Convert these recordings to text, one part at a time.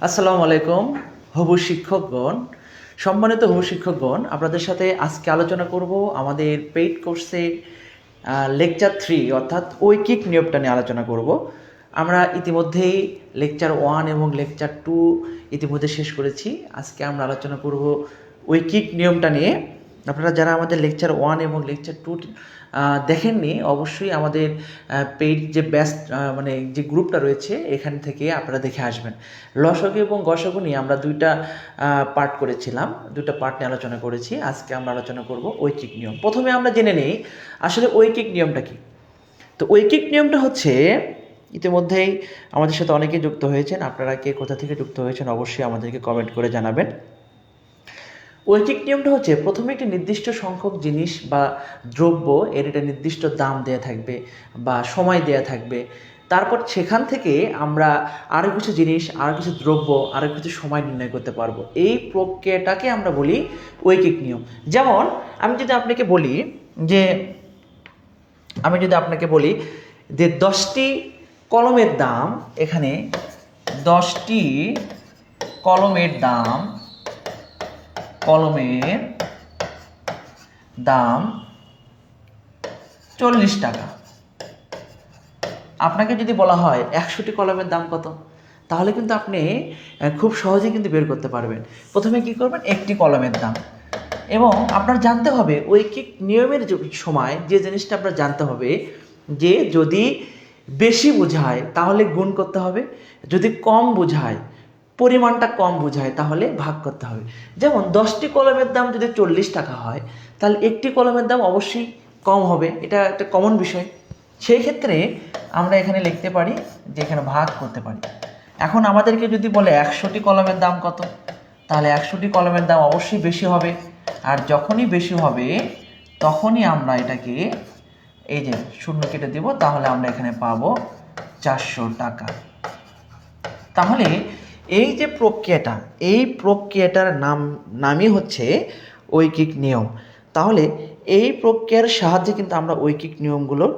আসসালামু আলাইকুম হবু শিক্ষকগণ। সম্মানিত হবু শিক্ষকগণ, আপনাদের সাথে আজকে আলোচনা করব আমাদের পেইড কোর্সে লেকচার 3 অর্থাৎ ঐকিক নিয়মটা নিয়ে আলোচনা করব। আমরা ইতিমধ্যেই লেকচার 1 এবং লেকচার 2 ইতিমধ্যে শেষ করেছি। আজকে আমরা আলোচনা করব ঐকিক নিয়মটা নিয়ে। আপনারা যারা আমাদের লেকচার 1 এবং লেকচার 2 দেখেননি, অবশ্যই আমাদের পেইড যে মানে যে গ্রুপটা রয়েছে এখান থেকে আপনারা দেখে আসবেন। লসগু এবং গসগু নিয়ে আমরা দুইটা পার্ট করেছিলাম, দুইটা পার্ট নিয়ে আলোচনা করেছি। আজকে আমরা আলোচনা করব ঐকিক নিয়ম। প্রথমে আমরা জেনে নেই আসলে ঐকিক নিয়মটা কি। তো ঐকিক নিয়মটা হচ্ছে, ইতিমধ্যেই আমাদের সাথে অনেকেই যুক্ত হয়েছেন। আপনারা কে কোথা থেকে যুক্ত হয়েছেন অবশ্যই আমাদেরকে কমেন্ট করে জানাবেন। ঐকিক নিয়মটা হচ্ছে, প্রথমে একটি নির্দিষ্ট সংখ্যক জিনিস বা দ্রব্য এর একটা নির্দিষ্ট দাম দেয়া থাকবে বা সময় দেয়া থাকবে। তারপর সেখান থেকে আমরা আরও কিছু জিনিস, আরও কিছু দ্রব্য, আরও কিছু সময় নির্ণয় করতে পারবো। এই প্রক্রিয়াটাকে আমরা বলি ঐকিক নিয়ম। যেমন আমি যদি আপনাকে বলি যে 10টি কলমের দাম, এখানে 10টি কলমের দাম 40 টাকা। আপনাকে যদি বলা হয় 100টি কলমের দাম কত, তাহলে কিন্তু আপনি খুব সহজেই কিন্তু বের করতে পারবেন। প্রথমে কি করবেন, একটি কলমের দাম। এবং আপনার জানতে হবে ঐকিক নিয়মের সময় যে জিনিসটা আপনার জানতে হবে, যে যদি বেশি বোঝায় তাহলে গুণ করতে হবে, যদি কম বোঝায়, পরিমাণটা কম বোঝায়, তাহলে ভাগ করতে হবে। যেমন 10টি কলমের দাম যদি 40 টাকা হয়, তাহলে একটি কলমের দাম অবশ্যই কম হবে, এটা একটা কমন বিষয়। সেই ক্ষেত্রে আমরা এখানে লিখতে পারি যে এখানে ভাগ করতে পারি। এখন আমাদেরকে যদি বলে 100টি কলমের দাম কত, তাহলে 100টি কলমের দাম অবশ্যই বেশি হবে। আর যখনই বেশি হবে তখনই আমরা এটাকে এই যে শূন্য কেটে দেব, তাহলে আমরা এখানে পাবো 400 টাকা। তাহলে এই যে প্রক্রিয়াটা, এই প্রক্রিয়াটার নামই হচ্ছে ঐকিক নিয়ম। তাহলে এই প্রক্রিয়ার সাহায্যে কিন্তু আমরা ঐকিক নিয়মগুলোর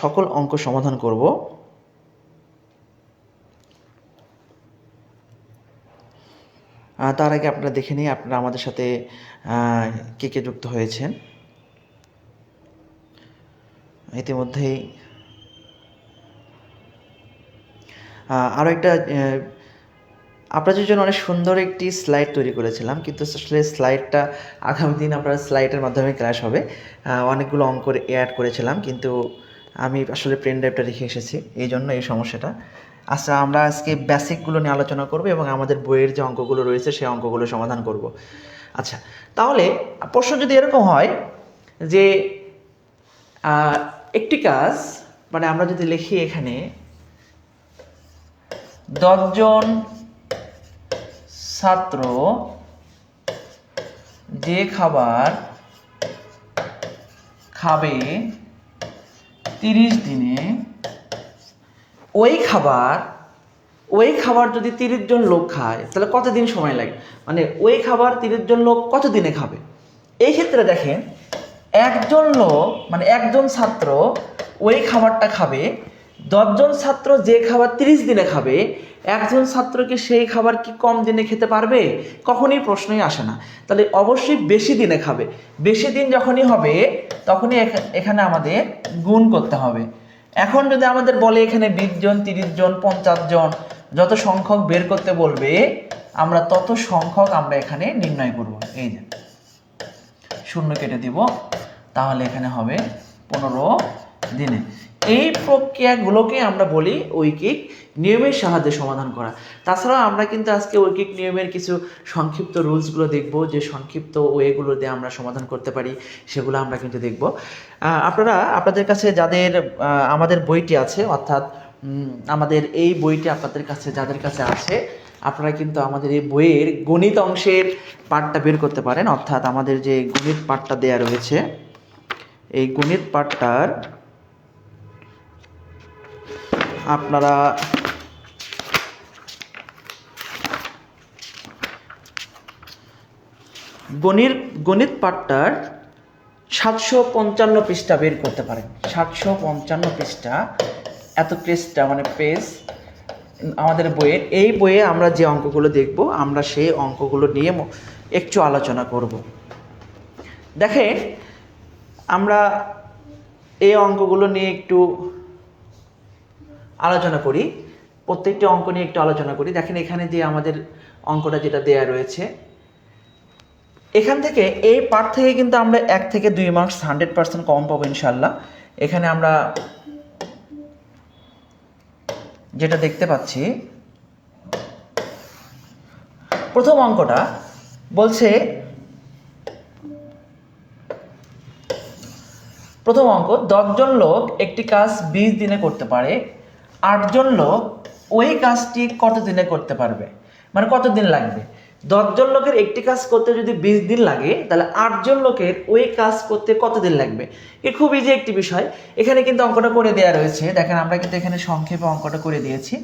সকল অঙ্ক সমাধান করব। তার আগে আপনারা দেখে নিই আপনারা আমাদের সাথে কে কে যুক্ত হয়েছেন। ইতিমধ্যেই আরও একটা আপনাদের জন্য অনেক সুন্দর একটি স্লাইড তৈরি করেছিলাম, কিন্তু আসলে স্লাইডটা আগামী দিন আপনার স্লাইডের মাধ্যমে ক্লাস হবে। অনেকগুলো অঙ্ক অ্যাড করেছিলাম, কিন্তু আমি আসলে পেন ড্রাইভটা রেখে এসেছি, এই জন্য এই সমস্যাটা। আচ্ছা, আমরা আজকে বেসিকগুলো নিয়ে আলোচনা করব এবং আমাদের বইয়ের যে অঙ্কগুলো রয়েছে সেই অঙ্কগুলো সমাধান করব। আচ্ছা, তাহলে প্রশ্ন যদি এরকম হয় যে একটি কাজ, মানে আমরা যদি লিখি এখানে 10 জন ছাত্র যে খাবার খাবে 30 দিনে, ওই খাবার যদি 30 জন লোক খায় তাহলে কতদিন সময় লাগে, মানে ওই খাবার 30 জন লোক কত দিনে খাবে। এই ক্ষেত্রে দেখেন, একজন লোক মানে একজন ছাত্র ওই খাবারটা খাবে, 10 জন ছাত্র যে খাবার 30 দিনে খাবে, একজন ছাত্রকে সেই খাবার কি কম দিনে খেতে পারবে? কখনই প্রশ্নই আসে না। তাহলে অবশ্যই বেশি দিনে খাবে। বেশি দিন যখনই হবে তখনই এখানে আমাদের গুণ করতে হবে। এখন যদি আমাদের বলে এখানে 20 জন, 30 জন, 50 জন, যত সংখ্যক বের করতে বলবে আমরা তত সংখ্যক আমরা এখানে নির্ণয় করব। এই যে শূন্য কেটে দিব, তাহলে এখানে হবে 15 দিনে। এই প্রক্রিয়াগুলোকে আমরা বলি ঐকিক নিয়মের সাহায্যে সমাধান করা। তাছাড়াও আমরা কিন্তু আজকে ঐকিক নিয়মের কিছু সংক্ষিপ্ত রুলসগুলো দেখব, যে সংক্ষিপ্ত ওয়েগুলো দিয়ে আমরা সমাধান করতে পারি, সেগুলো আমরা কিন্তু দেখব। আপনাদের কাছে যাদের আমাদের বইটি আছে, অর্থাৎ আমাদের এই বইটি আপনাদের কাছে যাদের কাছে আছে, আপনারা কিন্তু আমাদের এই বইয়ের গণিত অংশের পার্টটা বের করতে পারেন। অর্থাৎ আমাদের যে গণিত পার্টটা দেয়া রয়েছে, এই গণিত পার্টটার আপনারা গণিত পার্টটার 755 পৃষ্ঠা বের করতে পারেন। 755 পৃষ্ঠা, এত পৃষ্ঠা মানে পেজ, আমাদের বইয়ের এই বইয়ে আমরা যে অঙ্কগুলো দেখব আমরা সেই অঙ্কগুলো নিয়ে একটু আলোচনা করব। দেখে আমরা এই অঙ্কগুলো নিয়ে একটু আলোচনা করি, প্রত্যেকটি অঙ্ক নিয়ে একটু আলোচনা করি। দেখেন এখানে যে আমাদের অঙ্কটা যেটা দেয়া রয়েছে, এখান থেকে এই পার্ট থেকে কিন্তু আমরা 1 থেকে 2 মার্কস 100% কম পাবো ইনশাল্লাহ। এখানে আমরা যেটা দেখতে পাচ্ছি, প্রথম অঙ্কটা বলছে, প্রথম অঙ্ক 10 জন লোক একটি কাজ 20 দিনে করতে পারে, 8 জন লোক ওই কাজটি কত দিনে করতে পারবে, মানে কত দিন লাগবে। 10 জন লোকের একটি কাজ করতে যদি 20 দিন লাগে, তাহলে 8 জন লোকের ওই কাজ করতে কত দিন লাগবে। এ খুব ইজি একটি বিষয়। এখানে কিন্তু অঙ্কটা করে দেওয়া রয়েছে, দেখেন আমরা কিন্তু এখানে সংক্ষেপে অঙ্কটা করে দিয়েছি।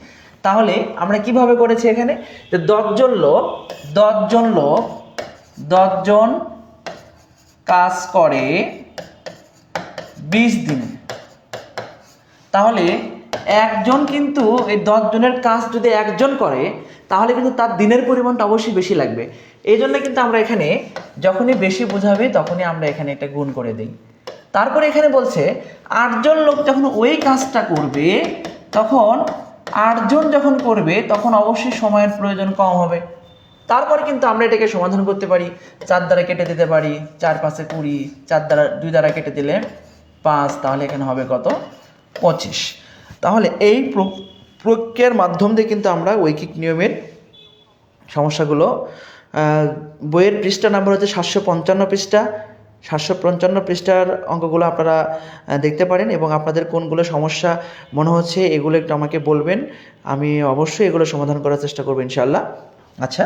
তাহলে আমরা কিভাবে করেছি এখানে, যে 10 জন কাজ করে 20 দিনে, তাহলে একজন কিন্তু এই 10 জনের কাজ যদি একজন করে, তাহলে কিন্তু তার দিনের পরিমাণটা অবশ্যই বেশি লাগবে। এই জন্য কিন্তু আমরা এখানে যখনই বেশি বোঝাবে তখনই আমরা এখানে একটা গুণ করে দিই। তারপরে এখানে বলছে 8 জন লোক যখন ওই কাজটা করবে, তখন 8 জন যখন করবে তখন অবশ্যই সময়ের প্রয়োজন কম হবে। তারপরে কিন্তু আমরা এটাকে সমাধান করতে পারি, 4 দ্বারা কেটে দিতে পারি, 4 5 20, 4 দ্বারা 2 দ্বারা কেটে দিলে 5, তাহলে এখানে হবে কত, 25। তাহলে এই প্রক্রিয়ার মাধ্যম দিয়ে কিন্তু আমরা ঐকিক নিয়মের সমস্যাগুলো, বইয়ের পৃষ্ঠা নাম্বার হচ্ছে 755 পৃষ্ঠা, 755 পৃষ্ঠার অঙ্কগুলো আপনারা দেখতে পারেন। এবং আপনাদের কোনগুলো সমস্যা মনে হচ্ছে এগুলো একটু আমাকে বলবেন, আমি অবশ্যই এগুলো সমাধান করার চেষ্টা করবো ইনশাআল্লাহ। আচ্ছা,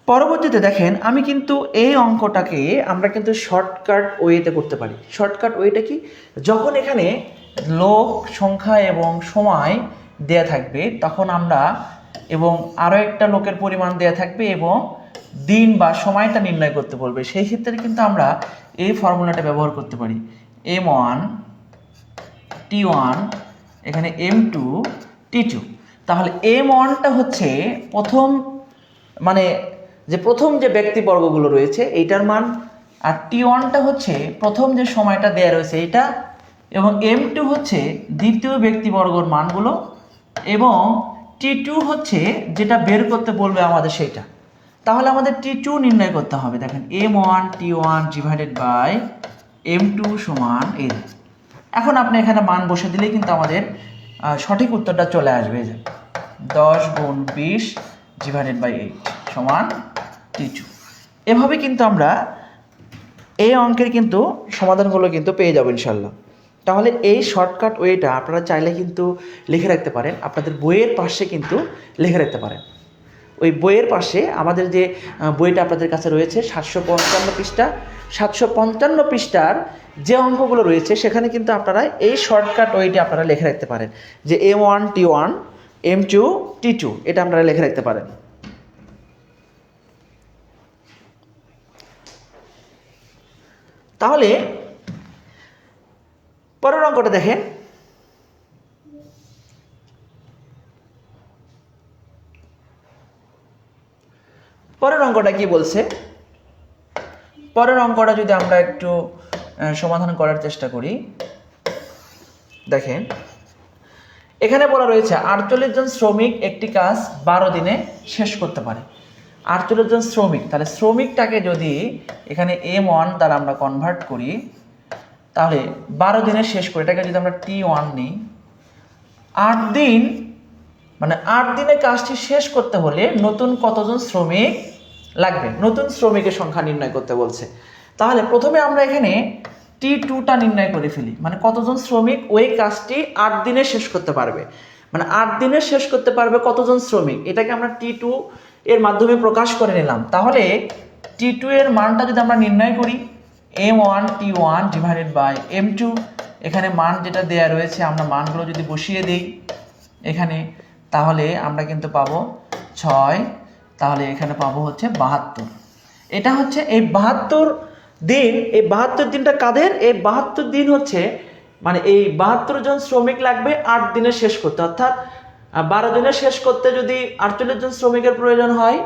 পরবর্তীতে দেখেন আমি কিন্তু এই অঙ্কটাকে আমরা কিন্তু শর্টকাট ওয়েতে করতে পারি। শর্টকাট ওয়েটা কি, যখন এখানে লোক সংখ্যা এবং সময় দেয়া থাকবে, তখন আমরা এবং আরও একটা লোকের পরিমাণ দেয়া থাকবে এবং দিন বা সময়টা নির্ণয় করতে বলবে, সেই ক্ষেত্রে কিন্তু আমরা এই ফর্মুলাটা ব্যবহার করতে পারি, M1 T1 এখানে M2 T2। তাহলে M1টা হচ্ছে প্রথম, মানে যে প্রথম যে ব্যক্তিবর্গগুলো রয়েছে এইটার মান, আর T1টা হচ্ছে প্রথম যে সময়টা দেয়া রয়েছে এটা, এবং M2 হচ্ছে দ্বিতীয় ব্যক্তিবর্গর মানগুলো, এবং T2 হচ্ছে যেটা বের করতে বলবে আমাদের সেইটা। তাহলে আমাদের T2 নির্ণয় করতে হবে। দেখেন M1 T1 divided by M2 সমান এই। এখন আপনি এখানে মান বসে দিলেই কিন্তু আমাদের সঠিক উত্তরটা চলে আসবে, যে 10 গুণ 20 ডিভাইডেড বাই 8 সমান T2। এভাবে কিন্তু আমরা এই অঙ্কের কিন্তু সমাধানগুলো কিন্তু পেয়ে যাবো ইনশাল্লাহ। তাহলে এই শর্টকাট ওয়েটা আপনারা চাইলে কিন্তু লিখে রাখতে পারেন, আপনাদের বইয়ের পাশে কিন্তু লিখে রাখতে পারেন। ওই বইয়ের পাশে আমাদের যে বইটা আপনাদের কাছে রয়েছে 755 পৃষ্ঠা, 755 পৃষ্ঠার যে অঙ্কগুলো রয়েছে সেখানে কিন্তু আপনারা এই শর্টকাট ওয়েটি আপনারা লিখে রাখতে পারেন, যে M1 T1 M2 T2 এটা আপনারা লিখে রাখতে পারেন। তাহলে পরের অঙ্কটা দেখেন, পরের অঙ্কটা কি বলছে। পরের অঙ্কটা যদি আমরা একটু সমাধান করার চেষ্টা করি, দেখেন এখানে বলা রয়েছে 48 জন শ্রমিক একটি কাজ 12 দিনে শেষ করতে পারে। 48 জন শ্রমিক, তাহলে শ্রমিকটাকে যদি এখানে M1 দ্বারা আমরা কনভার্ট করি, তাহলে 12 দিনে শেষ করে, এটাকে যদি আমরা T1 নিই, 8 দিন, মানে 8 দিনে কাজটি শেষ করতে হলে নতুন কতজন শ্রমিক লাগবে, নতুন শ্রমিকের সংখ্যা নির্ণয় করতে বলছে। তাহলে প্রথমে আমরা এখানে T2টা নির্ণয় করে ফেলি, মানে কতজন শ্রমিক ওই কাজটি 8 দিনে শেষ করতে পারবে, মানে 8 দিনে শেষ করতে পারবে কতজন শ্রমিক, এটাকে আমরা T2 এর মাধ্যমে প্রকাশ করে নিলাম। তাহলে T2 এর মানটা যদি আমরা নির্ণয় করি, M1 T1 divided by M2, এখানে মান যেটা দেয়া রয়েছে আমরা মানগুলো যদি বসিয়ে দিই এখানে, তাহলে আমরা কিন্তু পাবো 6, তাহলে এখানে পাবো হচ্ছে 72। এটা হচ্ছে এই 72 দিন, এই 72 দিনটা কাদের, এই 72 দিন হচ্ছে মানে এই 72 জন শ্রমিক লাগবে 8 দিনে শেষ করতে, অর্থাৎ 12 দিনে শেষ করতে যদি 48 জন শ্রমিকের প্রয়োজন হয়,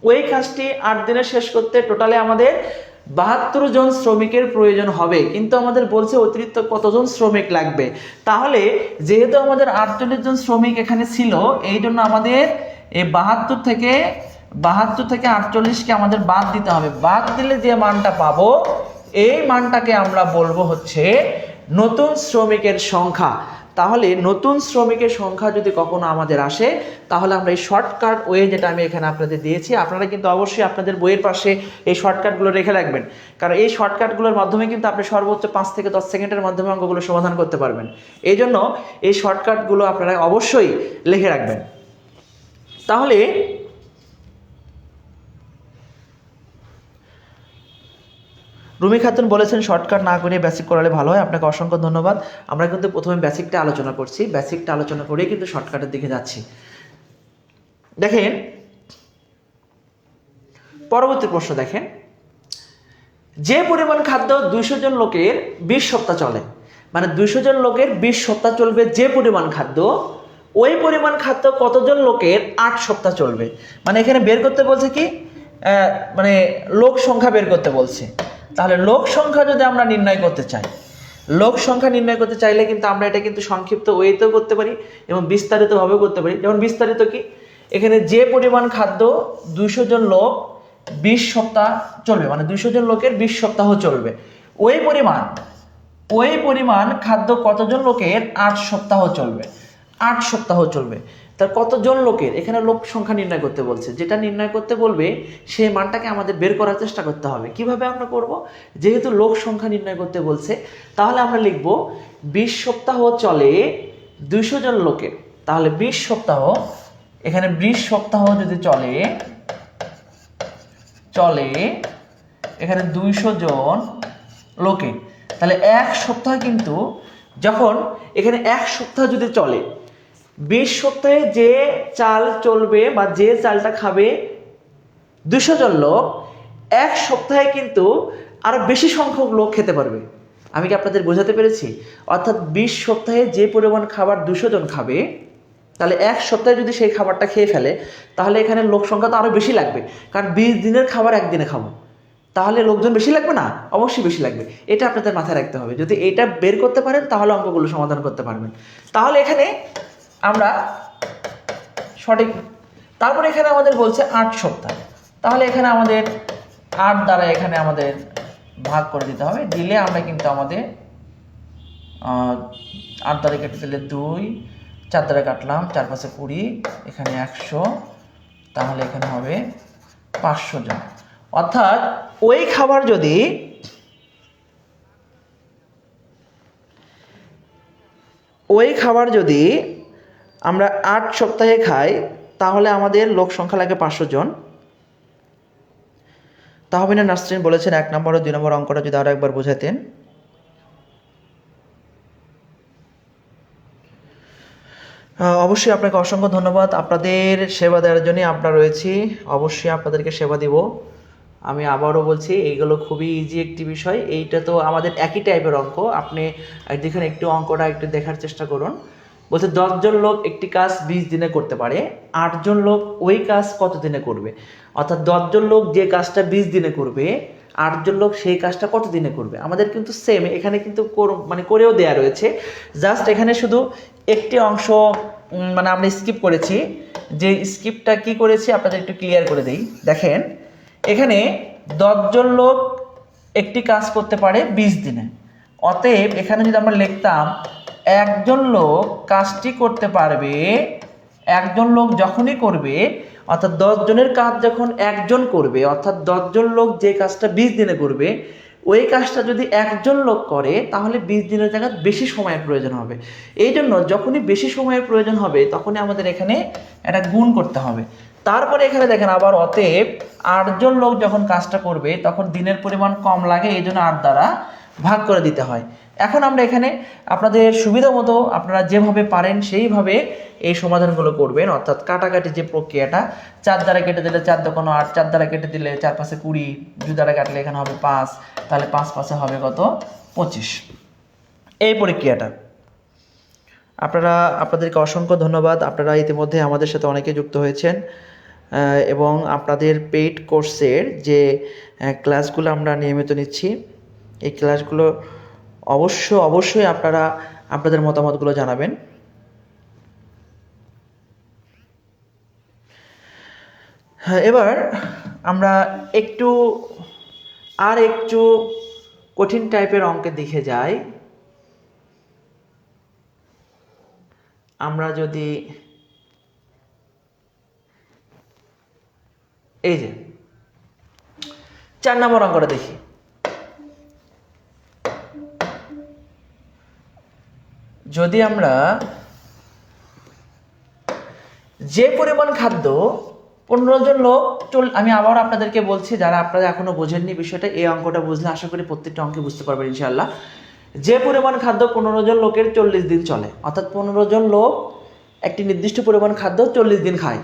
ওই কাজটি 8 দিনে শেষ করতে টোটালে আমাদের 72 জন শ্রমিকের প্রয়োজন হবে। কিন্তু আমাদের বলছে অতিরিক্ত কতজন শ্রমিক লাগবে। তাহলে যেহেতু আমাদের 48 জন শ্রমিক এখানে ছিল, এই জন্য আমাদের এই 72 থেকে 48কে আমাদের বাদ দিতে হবে। বাদ দিলে যে মানটা পাবো, এই মানটাকে আমরা বলবো হচ্ছে নতুন শ্রমিকের সংখ্যা। তাহলে নতুন শ্রমিকের সংখ্যা যদি কখনো আমাদের আসে, তাহলে আমরা এই শর্টকাট ওয়ে যেটা আমি এখানে আপনাদের দিয়েছি, আপনারা কিন্তু অবশ্যই আপনাদের বইয়ের পাশে এই শর্টকাটগুলো রেখে রাখবেন। কারণ এই শর্টকাটগুলোর মাধ্যমে কিন্তু আপনি সর্বোচ্চ 5 থেকে 10 সেকেন্ডের মাধ্যমে অঙ্কগুলো সমাধান করতে পারবেন। এই জন্য এই শর্টকাটগুলো আপনারা অবশ্যই লিখে রাখবেন। তাহলে রুমি খাতুন বলেছেন শর্টকাট না করে বেসিক করালে ভালো হয়। আপনাকে অসংখ্য ধন্যবাদ। আমরা কিন্তু প্রথমে বেসিকটা আলোচনা করছি, বেসিকটা আলোচনা করেই কিন্তু শর্টকাটের দিকে যাচ্ছি। দেখেন পরবর্তী প্রশ্ন, দেখেন যে পরিমাণ খাদ্য 200 জন লোকের 20 সপ্তাহ চলে, মানে 200 জন লোকের 20 সপ্তাহ চলবে যে পরিমাণ খাদ্য, ওই পরিমাণ খাদ্য কতজন লোকের 8 সপ্তাহ চলবে। মানে এখানে বের করতে বলছে কি, মানে লোক সংখ্যা বের করতে বলছে। তাহলে লোক সংখ্যা যদি আমরা নির্ণয় করতে চাই, লোক সংখ্যা নির্ণয় করতে চাইলে কিন্তু আমরা এটা কিন্তু সংক্ষিপ্ত ওয়েতেও করতে পারি এবং বিস্তারিতভাবেও করতে পারি। যেমন বিস্তারিত কি, এখানে যে পরিমাণ খাদ্য 200 জন লোক 20 সপ্তাহ চলবে, মানে 200 জন লোকের 20 সপ্তাহ চলবে, ওই পরিমাণ খাদ্য কতজন লোকের 8 সপ্তাহ চলবে, 8 সপ্তাহ চলবে। তার কতজন লোকের, এখানে লোক সংখ্যা নির্ণয় করতে বলছে। যেটা নির্ণয় করতে বলবে সেই মানটাকে আমাদের বের করার চেষ্টা করতে হবে। কিভাবে আমরা করব, যেহেতু লোক সংখ্যা নির্ণয় করতে বলছে, তাহলে আমরা লিখব 20 সপ্তাহ চলে 200 জন লোকের। তাহলে 20 সপ্তাহ, এখানে 20 সপ্তাহ যদি চলে এখানে 200 জন লোকে, তাহলে এক সপ্তাহ কিন্তু যখন এখানে এক সপ্তাহ যদি চলে, 20 সপ্তাহে যে চাল চলবে বা যে চালটা খাবে 200 জন লোক, এক সপ্তাহে কিন্তু আরো বেশি সংখ্যক লোক খেতে পারবে। আমি কি আপনাদের বোঝাতে পেরেছি? অর্থাৎ 20 সপ্তাহে যে পরিমাণ খাবার 200 জন খাবে, তাহলে এক সপ্তাহে যদি সেই খাবারটা খেয়ে ফেলে, তাহলে এখানে লোক সংখ্যা তো আরো বেশি লাগবে। কারণ 20 দিনের খাবার একদিনে খাবো, তাহলে লোকজন বেশি লাগবে না? অবশ্যই বেশি লাগবে। এটা আপনাদের মাথায় রাখতে হবে। যদি এটা বের করতে পারেন তাহলে অঙ্কগুলো সমাধান করতে পারবেন। তাহলে এখানে আমরা সঠিক, তারপরে এখানে আমাদের বলছে 8 সপ্তাহ, তাহলে এখানে আমাদের 8 দ্বারা এখানে আমাদের ভাগ করে দিতে হবে। দিলে আমরা কিন্তু আমাদের 8 দ্বারা কেটে দিলে 2, 4 দ্বারা কাটলাম, 4 5 20, এখানে 100, তাহলে এখানে হবে 500 জন। অর্থাৎ ওই খাবার যদি আমরা 8 সপ্তাহে খাই, তাহলে আমাদের লোক সংখ্যা লাগে 500 জন। তাহমিনা নাসরিন বলেছেন 1 নম্বর ও 2 নম্বর অঙ্কটা যদি আরো একবার বোঝাতেন। অবশ্যই আপনাকে অসংখ্য ধন্যবাদ। আপনাদের সেবা দেওয়ার জন্য আমরা রয়েছি, অবশ্যই আপনাদেরকে সেবা দিব। আমি আবারও বলছি, এইগুলো খুবই ইজি একটি বিষয়। এইটা তো আমাদের একই টাইপের অঙ্ক। আপনি দেখুন, একটু অঙ্কটা একটু দেখার চেষ্টা করুন। বলছে 10 জন লোক একটি কাজ 20 দিনে করতে পারে, 8 জন লোক ওই কাজ কত দিনে করবে। অর্থাৎ 10 জন লোক যে কাজটা 20 দিনে করবে, 8 জন লোক সেই কাজটা কত দিনে করবে। আমাদের কিন্তু সেম এখানে কিন্তু মানে করেও দেয়া রয়েছে। জাস্ট এখানে শুধু একটি অংশ মানে আমরা স্কিপ করেছি। যে স্কিপটা কি করেছি আপনাদের একটু ক্লিয়ার করে দেই। দেখেন এখানে 10 জন লোক একটি কাজ করতে পারে 20 দিনে। অতএব এখানে যদি আমরা লিখতাম একজন লোক কাজটি করতে পারবে, একজন লোক যখনই করবে, অর্থাৎ 10 জনের কাজ যখন একজন করবে, অর্থাৎ 10 জন লোক যে কাজটা 20 দিনে করবে, ওই কাজটা যদি একজন লোক করে, তাহলে 20 দিনের জায়গায় বেশি সময়ের প্রয়োজন হবে। এই জন্য যখনই বেশি সময়ের প্রয়োজন হবে, তখনই আমাদের এখানে একটা গুণ করতে হবে। তারপরে এখানে দেখেন আবার, অতএব 8 জন লোক যখন কাজটা করবে, তখন দিনের পরিমাণ কম লাগে, এই জন্য 8 দ্বারা ভাগ করে দিতে হয়। এখন আমরা এখানে আপনাদের সুবিধা মতো আপনারা যেভাবে পারেন সেইভাবে এই সমাধানগুলো করবেন। অর্থাৎ কাটাকাটি যে প্রক্রিয়াটা, 4 দ্বারা কেটে দিলে 4 দোকানো 8, 4 দ্বারা কেটে দিলে 4 5 20, 2 দ্বারা কাটলে এখানে হবে 5, তাহলে 5 5 হবে কত 25, এই প্রক্রিয়াটা। আপনাদেরকে অসংখ্য ধন্যবাদ। আপনারা ইতিমধ্যে আমাদের সাথে অনেকে যুক্ত হয়েছেন এবং আপনাদের পেইড কোর্সের যে ক্লাসগুলো আমরা নিয়মিত নিচ্ছি, এই ক্লাসগুলো অবশ্যই আপনারা আপনাদের মতামতগুলো জানাবেন। হ্যাঁ, এবার আমরা একটু কঠিন টাইপের অঙ্কের দিকে যাই। আমরা যদি এই যে 4 নম্বর অঙ্কটা দেখি, যদি আমরা যে পরিমাণ খাদ্য 15 জন লোক আমি আবার আপনাদেরকে বলছি, যারা আপনারা এখনো বোঝেননি বিষয়টা, এই অঙ্কটা বুঝলে আশা করি প্রত্যেকটা অঙ্কে বুঝতে পারবেন ইনশাআল্লাহ। যে পরিমাণ খাদ্য 15 জন লোকের 40 দিন চলে, অর্থাৎ 15 জন লোক একটি নির্দিষ্ট পরিমাণ খাদ্য 40 দিন খায়,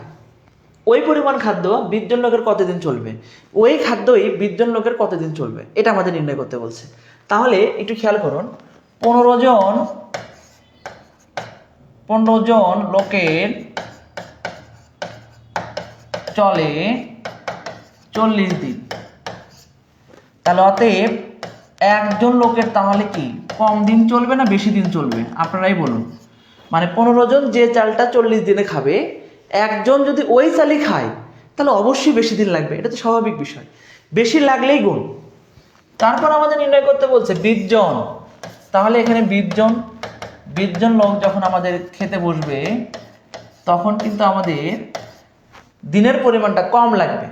ওই পরিমাণ খাদ্য 20 জন লোকের কতদিন চলবে, ওই খাদ্যই 20 জন লোকের কতদিন চলবে, এটা আমাদের নির্ণয় করতে বলছে। তাহলে একটু খেয়াল করুন, 15 জন লোকের চলে 40 দিন, তাহলে অতএব একজন লোকের তাহলে কি কম দিন চলবে না বেশি দিন চলবে, আপনারাই বলুন। মানে 15 জন যে চালটা 40 দিনে খাবে, একজন যদি ওই চালই খায় তাহলে অবশ্যই বেশি দিন লাগবে, এটা তো স্বাভাবিক বিষয়, বেশি লাগলেই গুণ। তারপর আমাদের নির্ণয় করতে বলছে 20 জন, তাহলে এখানে 20 জন লোক যখন আমাদের খেতে বসবে তখন কিন্তু আমাদের দিনের পরিমাণটা কম লাগবে।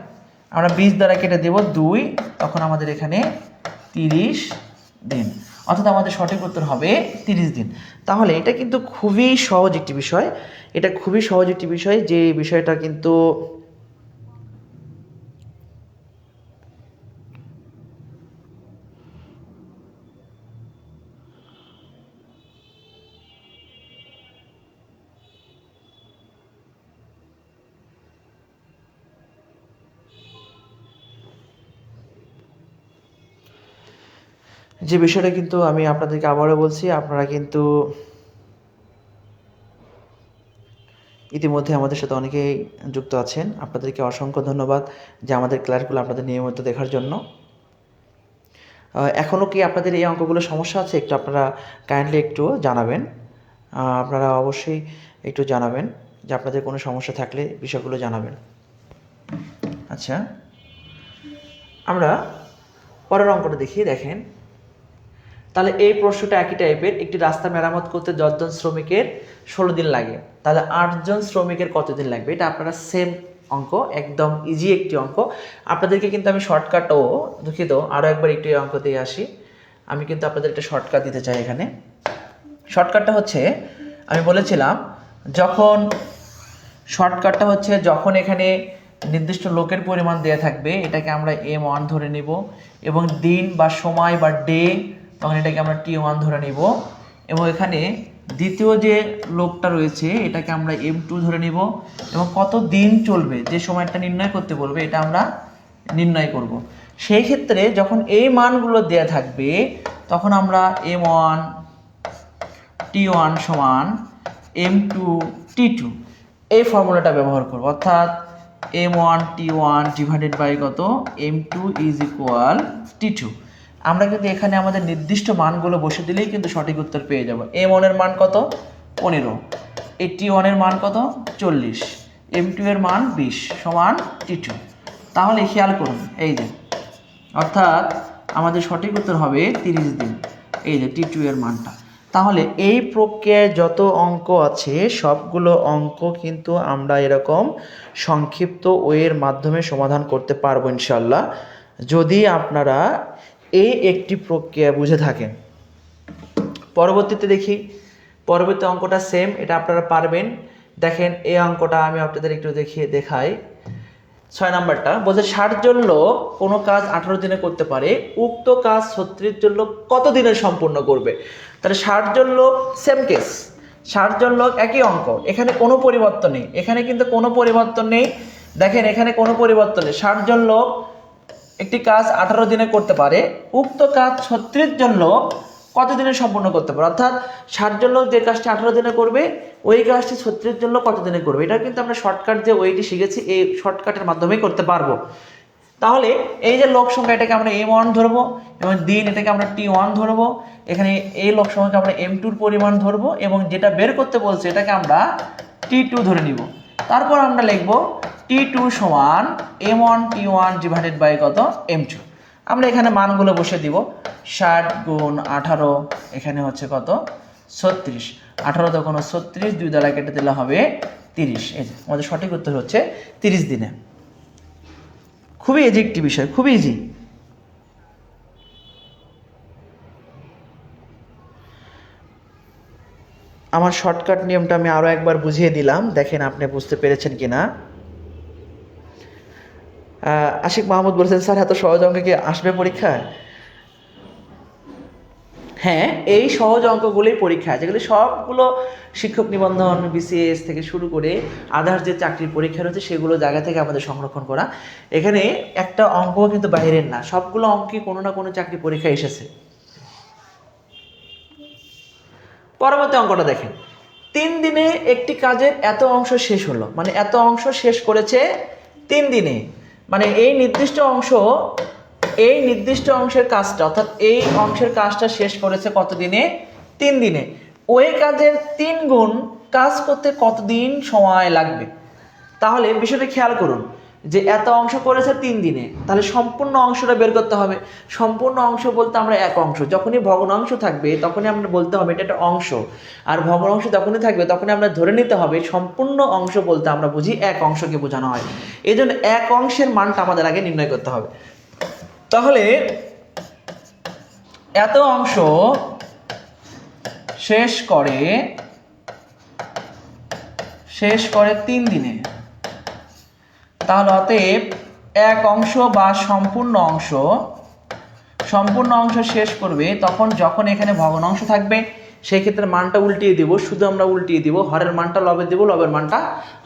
আমরা 20 দ্বারা কেটে দেব 2, তখন আমাদের এখানে 30 দিন, অর্থাৎ আমাদের সঠিক উত্তর হবে 30 দিন। তাহলে এটা কিন্তু খুবই সহজ একটি বিষয়, যে বিষয়টা কিন্তু আমি আপনাদেরকে আবারও বলছি, আপনারা কিন্তু ইতিমধ্যে আমাদের সাথে অনেকেই যুক্ত আছেন, আপনাদেরকে অসংখ্য ধন্যবাদ যে আমাদের ক্লাসগুলো আপনাদের নিয়মিত দেখার জন্য। এখনও কি আপনাদের এই অঙ্কগুলো সমস্যা আছে, একটু আপনারা কাইন্ডলি একটু জানাবেন। আপনারা অবশ্যই একটু জানাবেন যে আপনাদের কোনো সমস্যা থাকলে বিষয়গুলো জানাবেন। আচ্ছা, আমরা পরের অঙ্কটা দেখি। দেখেন, তাহলে এই প্রশ্নটা একই টাইপের, একটি রাস্তা মেরামত করতে 10 জন শ্রমিকের 16 দিন লাগে, তাহলে 8 জন শ্রমিকের কতদিন লাগবে। এটা আপনারা সেম অঙ্ক, একদম ইজি একটি অঙ্ক। আপনাদেরকে কিন্তু আমি শর্টকাটও দুঃখিত, আরও একবার একটু এই অঙ্ক দিয়ে আসি। আমি কিন্তু আপনাদের একটা শর্টকাট দিতে চাই এখানে। শর্টকাটটা হচ্ছে, আমি বলেছিলাম যখন এখানে নির্দিষ্ট লোকের পরিমাণ দেয়া থাকবে, এটাকে আমরা M1 ধরে নিব, এবং দিন বা সময় বা ডে, তখন এটাকে আমরা T1 ধরে নিব, এবং এখানে দ্বিতীয় যে লোকটা রয়েছে এটাকে আমরা M2 ধরে নিব, এবং কত দিন চলবে যে সময়টা নির্ণয় করতে বলবে এটা আমরা নির্ণয় করব। সেই ক্ষেত্রে যখন এই মানগুলো দেয়া থাকবে তখন আমরা M1 T1 সমান M2 T2 এই ফর্মুলাটা ব্যবহার করব, অর্থাৎ M1 T1 ডিভাইডেড বাই কত M2 ইজ ইকুয়াল T2। আমরা কিন্তু এখানে আমাদের নির্দিষ্ট মানগুলো বসে দিলেই কিন্তু সঠিক উত্তর পেয়ে যাব। M1 এর মান কত 15, এই T1 এর মান কত 40, M2 এর মান 20 সমান T2। তাহলে খেয়াল করুন, এই যে অর্থাৎ আমাদের সঠিক উত্তর হবে 30 দিন, এই যে T2 এর মানটা। তাহলে এই প্রক্রিয়ায় যত অঙ্ক আছে সবগুলো অঙ্ক কিন্তু আমরা এরকম সংক্ষিপ্ত ওয়ের মাধ্যমে সমাধান করতে পারবো ইনশাল্লাহ, যদি আপনারা এই একটি প্রক্রিয়া বুঝে থাকেন। পরবর্তীতে দেখি, পরবর্তী অঙ্কটা সেম, এটা আপনারা পারবেন। দেখেন এই অঙ্কটা আমি আপনাদের একটু দেখাই। 6 নাম্বারটা বলছে 60 জন লোক কোনো কাজ 18 দিনে করতে পারে, উক্ত কাজ 36 জন লোক কত দিনে সম্পূর্ণ করবে। তাহলে 60 জন লোক সেম কেস, 60 জন লোক একই অঙ্ক, এখানে কোনো পরিবর্তন নেই, এখানে কিন্তু কোনো পরিবর্তন নেই। দেখেন এখানে কোনো পরিবর্তন নেই, 60 জন লোক একটি কাজ 18 দিনে করতে পারে, উক্ত কাজ 36 জন লোক কত দিনে সম্পূর্ণ করতে পারবে, অর্থাৎ 60 জন লোক যে কাজটি 18 দিনে করবে ওই কাজটি 36 জন লোক কত দিনে করবে। এটা কিন্তু আমরা শর্টকাট যে ওইটি শিখেছি এই শর্টকাটের মাধ্যমেই করতে পারবো। তাহলে এই যে লোক সংখ্যা এটাকে আমরা M1 ধরবো এবং দিন এটাকে আমরা T1 ধরবো, এখানে এই লোক সংখ্যাকে আমরা M2 পরিমাণ ধরবো এবং যেটা বের করতে বলছে এটাকে আমরা T2 ধরে নিব। তারপর আমরা লিখব T2 সমান M1 T1 ডিভাইডেড বাই কত M2। আমরা এখানে মানগুলো বসে দিব, 60 গুণ 18 এখানে হচ্ছে কত 36, 18 তো কোনো 36 2 দ্বারা কেটে দিলে হবে 30। এই যে আমাদের সঠিক উত্তর হচ্ছে 30 দিনে। খুবই ইজি একটি বিষয়, খুবই ইজি। আমার শর্টকাট নিয়মটা আমি আরো একবার বুঝিয়ে দিলাম, দেখেন আপনি বুঝতে পেরেছেন কিনা। আশিক মাহমুদ বলেছেন স্যার এত সহজ অঙ্ক কি আসবে পরীক্ষায়? হ্যাঁ, এই সহজ অঙ্কগুলোই পরীক্ষায়, যেগুলো সবগুলো শিক্ষক নিবন্ধন BCS থেকে শুরু করে আদার্স যে চাকরির পরীক্ষা রয়েছে সেগুলো জায়গা থেকে আমাদের সংরক্ষণ করা। এখানে একটা অঙ্ক কিন্তু বাইরের না, সবগুলো অঙ্কই কোনো না কোনো চাকরি পরীক্ষা এসেছে। পরবর্তী অঙ্কটা দেখেন, 3 দিনে একটি কাজের এত অংশ শেষ হলো, মানে এত অংশ শেষ করেছে 3 দিনে, মানে এই নির্দিষ্ট অংশের কাজটা, অর্থাৎ এই অংশের কাজটা শেষ করেছে কত দিনে? 3 দিনে। ওই কাজের 3 গুণ কাজ করতে কতদিন সময় লাগবে? তাহলে বিষয়টা খেয়াল করুন যে এত অংশ করেছে 3 দিনে, তাহলে সম্পূর্ণ অংশটা বের করতে হবে। সম্পূর্ণ অংশ বলতে আমরা এক অংশ, যখনই ভগ্নাংশ থাকবে তখনই আমরা বলতে হবে এটা একটা অংশ, আর ভগ্নাংশ যখনই থাকবে তখনই আমরা ধরে নিতে হবে সম্পূর্ণ অংশ বলতে আমরা বুঝি এক অংশকে বোঝানো হয়। এই জন্য এক অংশের মানটা আমাদের আগে নির্ণয় করতে হবে। তাহলে এত অংশ শেষ করে 3 দিনে, তাহলে অতএব এক অংশ বা সম্পূর্ণ অংশ শেষ করবে যখন এখানে ভগ্নাংশ থাকবে, সেই ক্ষেত্রে মানটা উল্টিয়ে দিব, শুধু আমরা উল্টিয়ে দিব, হরের মানটা লবে দেব, লবের মানটা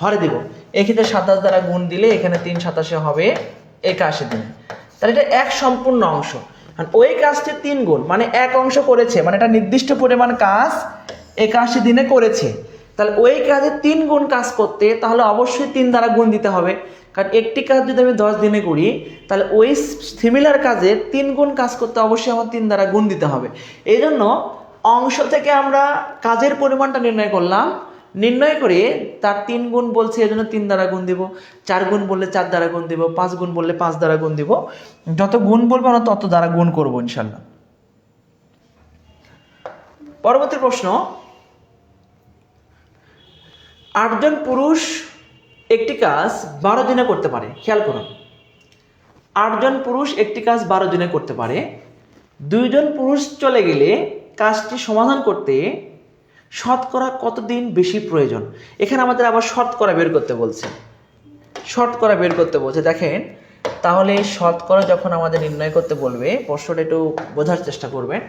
হরে দেব। এক্ষেত্রে 27 দ্বারা গুণ দিলে এখানে 3 27 হবে 81 দিনে। তাহলে এটা এক সম্পূর্ণ অংশ, ওই কাজটি 3 গুণ, মানে এক অংশ করেছে, মানে এটা নির্দিষ্ট পরিমাণ কাজ 81 দিনে করেছে। তাহলে ওই কাজে 3 গুণ কাজ করতে তাহলে অবশ্যই 3 দ্বারা গুণ দিতে হবে, কারণ একটি কাজ যদি আমি 10 দিনে করি তাহলে ওই সিমিলার কাজে 3 গুণ কাজ করতে অবশ্যই আমার 3 দ্বারা গুণ দিতে হবে। এই জন্য অংশ থেকে আমরা কাজের পরিমাণটা নির্ণয় করলাম, নির্ণয় করে তার 3 গুণ বলছে এই জন্য 3 দ্বারা গুণ দিব, 4 গুণ বললে 4 দ্বারা গুণ দিব, 5 গুণ বললে 5 দ্বারা গুণ দিব, যত গুণ বলবো আমরা তত দ্বারা গুণ করবো ইনশাল্লাহ। পরবর্তী প্রশ্ন, 8 জন পুরুষ একটি কাজ 12 দিনে করতে পারে। খেয়াল করুন, 8 জন পুরুষ একটি কাজ 12 দিনে করতে পারে। 2 জন পুরুষ চলে গেলে কাজটি সমাধান করতে শতকরা কতদিন বেশি প্রয়োজন? এখানে আমাদের আবার শতকরা বের করতে বলছে। দেখেন, তাহলে শতকরা যখন আমাদের নির্ণয় করতে বলবে, প্রশ্নটা একটু বোঝার চেষ্টা করবেন।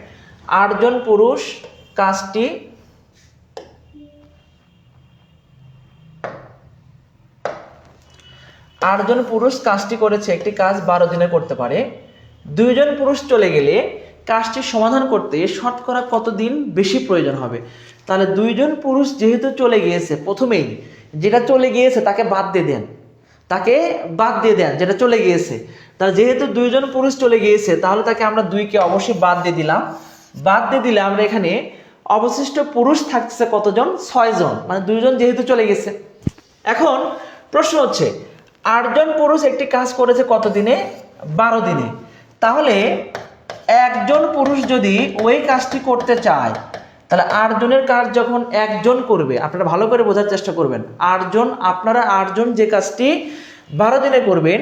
8 জন পুরুষ কাজটি করেছে, একটি কাজ 12 দিনে করতে পারে। 2 জন পুরুষ চলে গেলে কাজটি সমাধান করতে শতকরা কতদিন বেশি প্রয়োজন হবে? তাহলে 2 জন পুরুষ যেহেতু চলে গিয়েছে, প্রথমেই যেটা চলে গিয়েছে তাকে বাদ দিয়ে দেন, যেটা চলে গিয়েছে। তাহলে যেহেতু 2 জন পুরুষ চলে গিয়েছে তাহলে তাকে আমরা 2কে অবশ্যই বাদ দিয়ে দিলে আমরা এখানে অবশিষ্ট পুরুষ থাকছে কতজন? 6 জন, মানে 2 জন যেহেতু চলে গেছে। এখন প্রশ্ন হচ্ছে 8 জন পুরুষ একটি কাজ করেছে কত দিনে? 12 দিনে। তাহলে একজন পুরুষ যদি ওই কাজটি করতে চায়, তাহলে 8 জনের কাজ যখন একজন করবে, আপনারা ভালো করে বোঝার চেষ্টা করবেন, 8 জন যে কাজটি 12 দিনে করবেন,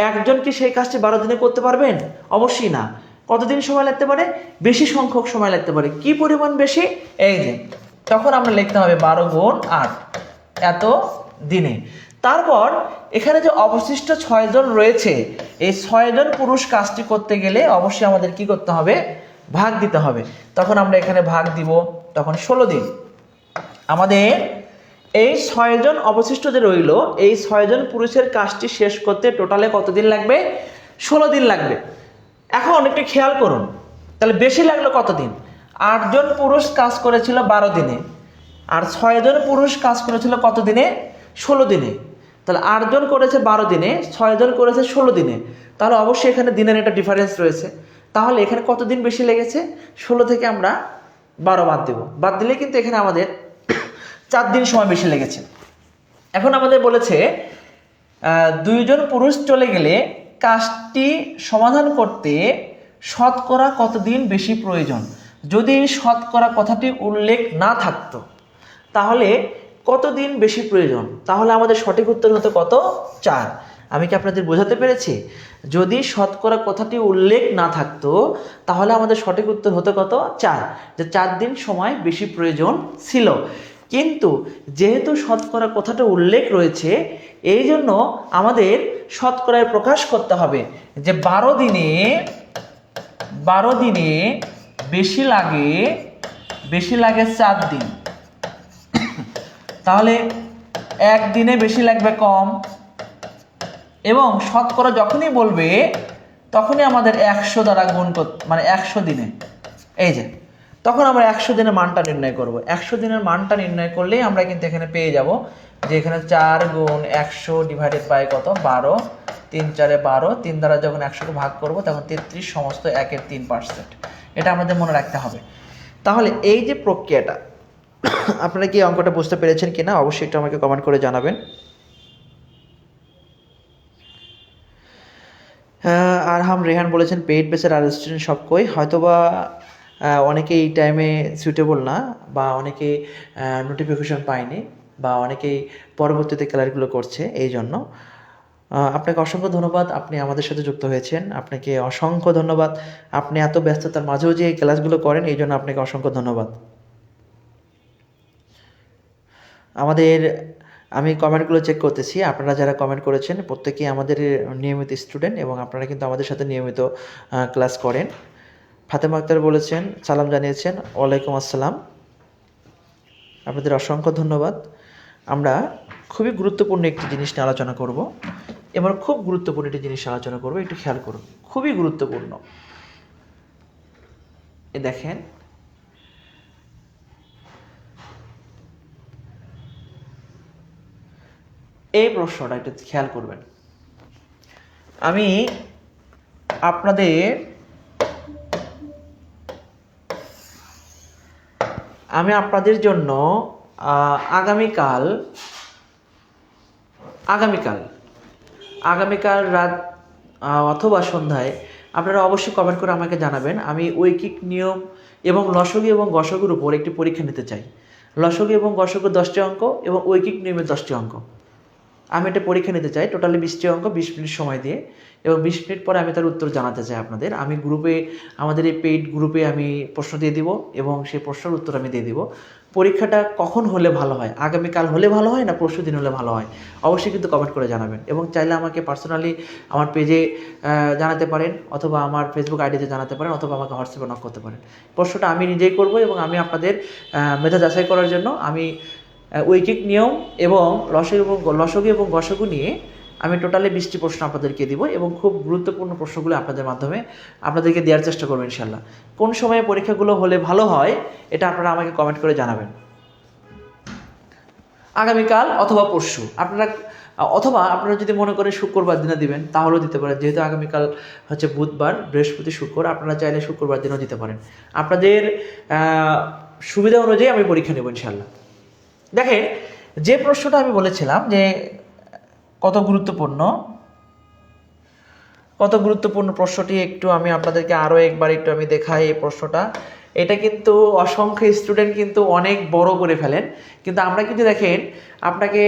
একজন কি সেই কাজটি 12 দিনে করতে পারবেন? অবশ্যই না। কতদিন সময় লাগতে পারে? বেশি সংখ্যক সময় লাগতে পারে। কি পরিমাণ বেশি? এই যে তখন আমরা লিখতে হবে 12 গুণ 8 এত দিনে। তারপর এখানে যে অবশিষ্ট 6 জন রয়েছে, এই 6 জন পুরুষ কাজটি করতে গেলে অবশ্যই আমাদের কি করতে হবে? ভাগ দিতে হবে। তখন আমরা এখানে ভাগ দিব, তখন 16 দিন। আমাদের এই 6 জন অবশিষ্ট যে রইল, এই 6 জন পুরুষের কাজটি শেষ করতে টোটালে কতদিন লাগবে? 16 দিন লাগবে। এখন একটু খেয়াল করুন, তাহলে বেশি লাগলো কতদিন? 8 জন পুরুষ কাজ করেছিল 12 দিনে, আর 6 জন পুরুষ কাজ করেছিল কত দিনে? 16 দিনে। তাহলে 8 জন করেছে 12 দিনে, 6 জন করেছে 16 দিনে, তাহলে অবশ্যই এখানে দিনের একটা ডিফারেন্স রয়েছে। তাহলে এখানে কত দিন বেশি লেগেছে? 16 থেকে আমরা 12 বাদ দেব, বাদ দিলে কিন্তু এখানে আমাদের 4 দিন সময় বেশি লেগেছে। এখন আমাদের বলেছে 2 জন পুরুষ চলে গেলে কাজটি সমাধান করতে শতকরা কত দিন বেশি প্রয়োজন। যদি শতকরা কথাটি উল্লেখ না থাকতো তাহলে কত দিন বেশি প্রয়োজন? তাহলে আমাদের সঠিক উত্তর হতো কত? 4। আমি কি আপনাদের বোঝাতে পেরেছি? যদি শতকরা কথাটি উল্লেখ না থাকতো তাহলে আমাদের সঠিক উত্তর হতো কত? 4, যে 4 দিন সময় বেশি প্রয়োজন ছিল। কিন্তু যেহেতু শতকরা কথাটা উল্লেখ রয়েছে, এই জন্য আমাদের শতকরায় প্রকাশ করতে হবে যে 12 দিনে বেশি লাগে 4 দিন। তাহলে 1 দিনে বেশি লাগবে কম, এবং শতকরা যখনই বলবে তখনই আমাদের 100 দ্বারা গুণ করতে, মানে 100 দিনে, এই যে তখন আমরা 100 দিনের মানটা নির্ণয় করব। 100 দিনের মানটা নির্ণয় করলেই আমরা কিন্তু এখানে পেয়ে যাব যে এখানে 4 গুণ 100 ডিভাইডেড বাই কত? 12, 3 4 12, 3 দ্বারা যখন 100কে ভাগ করব তখন 33 সমস্ত 1-এর 3%। এটা আমাদের মনে রাখতে হবে। তাহলে এই যে প্রক্রিয়াটা, আপনারা কি অঙ্কটা বুঝতে পেরেছেন কিনা অবশ্যই একটু আমাকে কমেন্ট করে জানাবেন। আরহাম রেহান বলেছেন পেইড বেসের আর স্টুডেন্ট সব কই, হয়তোবা অনেকে এই টাইমে সুইটেবল না, বা অনেকে নোটিফিকেশন পায়নি, বা অনেকেই পরবর্তীতে ক্লাসগুলো করছে, এই জন্য আপনাকে অসংখ্য ধন্যবাদ। আপনি আমাদের সাথে যুক্ত হয়েছেন, আপনাকে অসংখ্য ধন্যবাদ। আপনি এত ব্যস্ততার মাঝেও যে এই ক্লাসগুলো করেন এই জন্য আপনাকে অসংখ্য ধন্যবাদ। আমি কমেন্টগুলো চেক করতেছি, আপনারা যারা কমেন্ট করেছেন প্রত্যেকেই আমাদের নিয়মিত স্টুডেন্ট এবং আপনারা কিন্তু আমাদের সাথে নিয়মিত ক্লাস করেন। ফাতেমা আক্তার বলেছেন, সালাম জানিয়েছেন, ওয়ালাইকুম আসসালাম, আপনাদের অসংখ্য ধন্যবাদ। আমরা খুবই গুরুত্বপূর্ণ একটি জিনিস নিয়ে আলোচনা করব, এবার খুব গুরুত্বপূর্ণ একটি জিনিস আলোচনা করব, একটু খেয়াল করুন, খুবই গুরুত্বপূর্ণ। এ দেখেন, এই প্রশ্নটা একটু খেয়াল করবেন। আমি আপনাদের জন্য আগামীকাল রাত অথবা সন্ধ্যায় আপনারা অবশ্যই কমেন্ট করে আমাকে জানাবেন। আমি ঐকিক নিয়ম এবং লসগু এবং গসগুর উপর একটি পরীক্ষা নিতে চাই। লসগু এবং গসগুর 10টি অঙ্ক এবং ঐকিক নিয়মের 10টি অঙ্ক আমি একটা পরীক্ষা নিতে চাই, টোটালি 20টি অঙ্ক 20 মিনিট সময় দিয়ে, এবং 20 মিনিট পরে আমি তার উত্তর জানাতে চাই আপনাদের। আমি গ্রুপে, আমাদের এই পেইড গ্রুপে আমি প্রশ্ন দিয়ে দিব এবং সেই প্রশ্নের উত্তর আমি দিয়ে দিব। পরীক্ষাটা কখন হলে ভালো হয়, আগামীকাল হলে ভালো হয় না পরশু দিন হলে ভালো হয়, অবশ্যই কিন্তু কমেন্ট করে জানাবেন। এবং চাইলে আমাকে পার্সোনালি আমার পেজে জানাতে পারেন, অথবা আমার ফেসবুক আইডিতে জানাতে পারেন, অথবা আমাকে হোয়াটসঅ্যাপে নক করতে পারেন। প্রশ্নটা আমি নিজেই করব এবং আমি আপনাদের মেধা যাচাই করার জন্য আমি ঐকিক নিয়ম এবং লসগু এবং গসগু নিয়ে আমি টোটালি 20টি প্রশ্ন আপনাদেরকে দিব, এবং খুব গুরুত্বপূর্ণ প্রশ্নগুলো আপনাদেরকে দেওয়ার চেষ্টা করবো ইনশাল্লাহ। কোন সময়ে পরীক্ষাগুলো হলে ভালো হয় এটা আপনারা আমাকে কমেন্ট করে জানাবেন, আগামীকাল অথবা পরশু। অথবা আপনারা যদি মনে করেন শুক্রবার দিনে দিবেন তাহলেও দিতে পারেন, যেহেতু আগামীকাল হচ্ছে বুধবার, বৃহস্পতি, শুক্র, আপনারা চাইলে শুক্রবার দিনও দিতে পারেন। আপনাদের সুবিধা অনুযায়ী আমি পরীক্ষা নেব ইনশাল্লাহ। দেখেন, যে প্রশ্নটা আমি বলেছিলাম যে কত গুরুত্বপূর্ণ প্রশ্নটি একটু আমি আপনাদেরকে আরও একবার একটু আমি দেখাই। এই প্রশ্নটা, এটা কিন্তু অসংখ্য স্টুডেন্ট কিন্তু অনেক বড় করে ফেলেন, কিন্তু আমরা কিন্তু দেখেন আপনাকে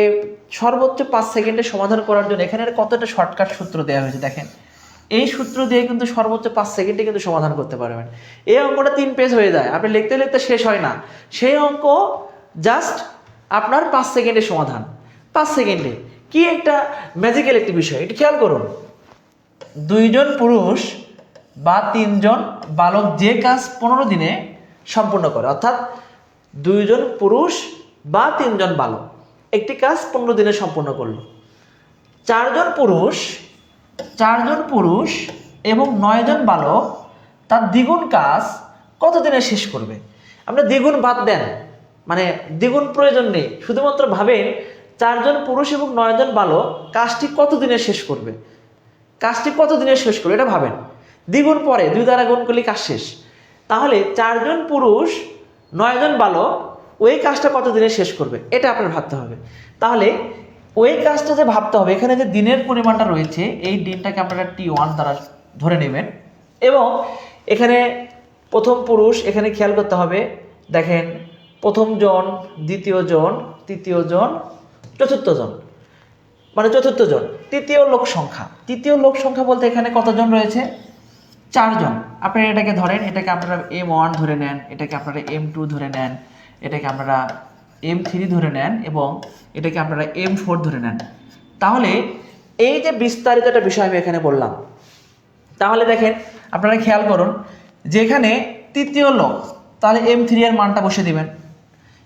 সর্বোচ্চ 5 সেকেন্ডে সমাধান করার জন্য এখানে কতটা শর্টকাট সূত্র দেওয়া হয়েছে। দেখেন, এই সূত্র দিয়ে কিন্তু সর্বোচ্চ 5 সেকেন্ডে কিন্তু সমাধান করতে পারবেন। এই অঙ্কটা 3 পেজ হয়ে যায়, আপনি লিখতে লিখতে শেষ হয় না। সেই অঙ্ক জাস্ট আপনার 5 সেকেন্ডে সমাধান। 5 সেকেন্ডে কি একটা ম্যাজিক্যাল একটি বিষয়, একটু খেয়াল করুন। 2 জন পুরুষ বা 3 জন বালক যে কাজ 15 দিনে সম্পূর্ণ করে, অর্থাৎ 2 জন পুরুষ বা 3 জন বালক একটি কাজ 15 দিনে সম্পূর্ণ করলো। 4 জন পুরুষ এবং 9 জন বালক তার দ্বিগুণ কাজ কত দিনে শেষ করবে? আমরা দ্বিগুণ বাদ দেন, মানে দ্বিগুণ প্রয়োজন নেই, শুধুমাত্র ভাবেন 4 জন পুরুষ এবং 9 জন বালক কাজটি কত দিনে শেষ করবে, কাজটি কত দিনে শেষ করবে এটা ভাবেন। দ্বিগুণ পরে 2 দ্বারা গুণ করলে কাজ শেষ। তাহলে 4 জন পুরুষ 9 জন বালক ওই কাজটা কত দিনে শেষ করবে এটা আপনার ভাবতে হবে। তাহলে ওই কাজটা যে ভাবতে হবে, এখানে যে দিনের পরিমাণটা রয়েছে এই দিনটাকে আপনারা T1 দ্বারা ধরে নেবেন। এবং এখানে প্রথম পুরুষ, এখানে খেয়াল করতে হবে, দেখেন প্রথম জন, দ্বিতীয় জন, তৃতীয় জন, চতুর্থ জন, মানে চতুর্থ জন, তৃতীয় লোক সংখ্যা। তৃতীয় লোক সংখ্যা বলতে এখানে কতজন রয়েছে? 4 জন। আপনারা এটাকে ধরেন, এটাকে আপনারা M1 ধরে নেন, এটাকে আপনারা M2 ধরে নেন, এটাকে আপনারা M3 ধরে নেন এবং এটাকে আপনারা M4 ধরে নেন। তাহলে এই যে বিস্তারিত একটা বিষয় আমি এখানে বললাম, তাহলে দেখেন আপনারা খেয়াল করুন, যেখানে তৃতীয় লোক, তাহলে M3 এর মানটা বসে দিবেন।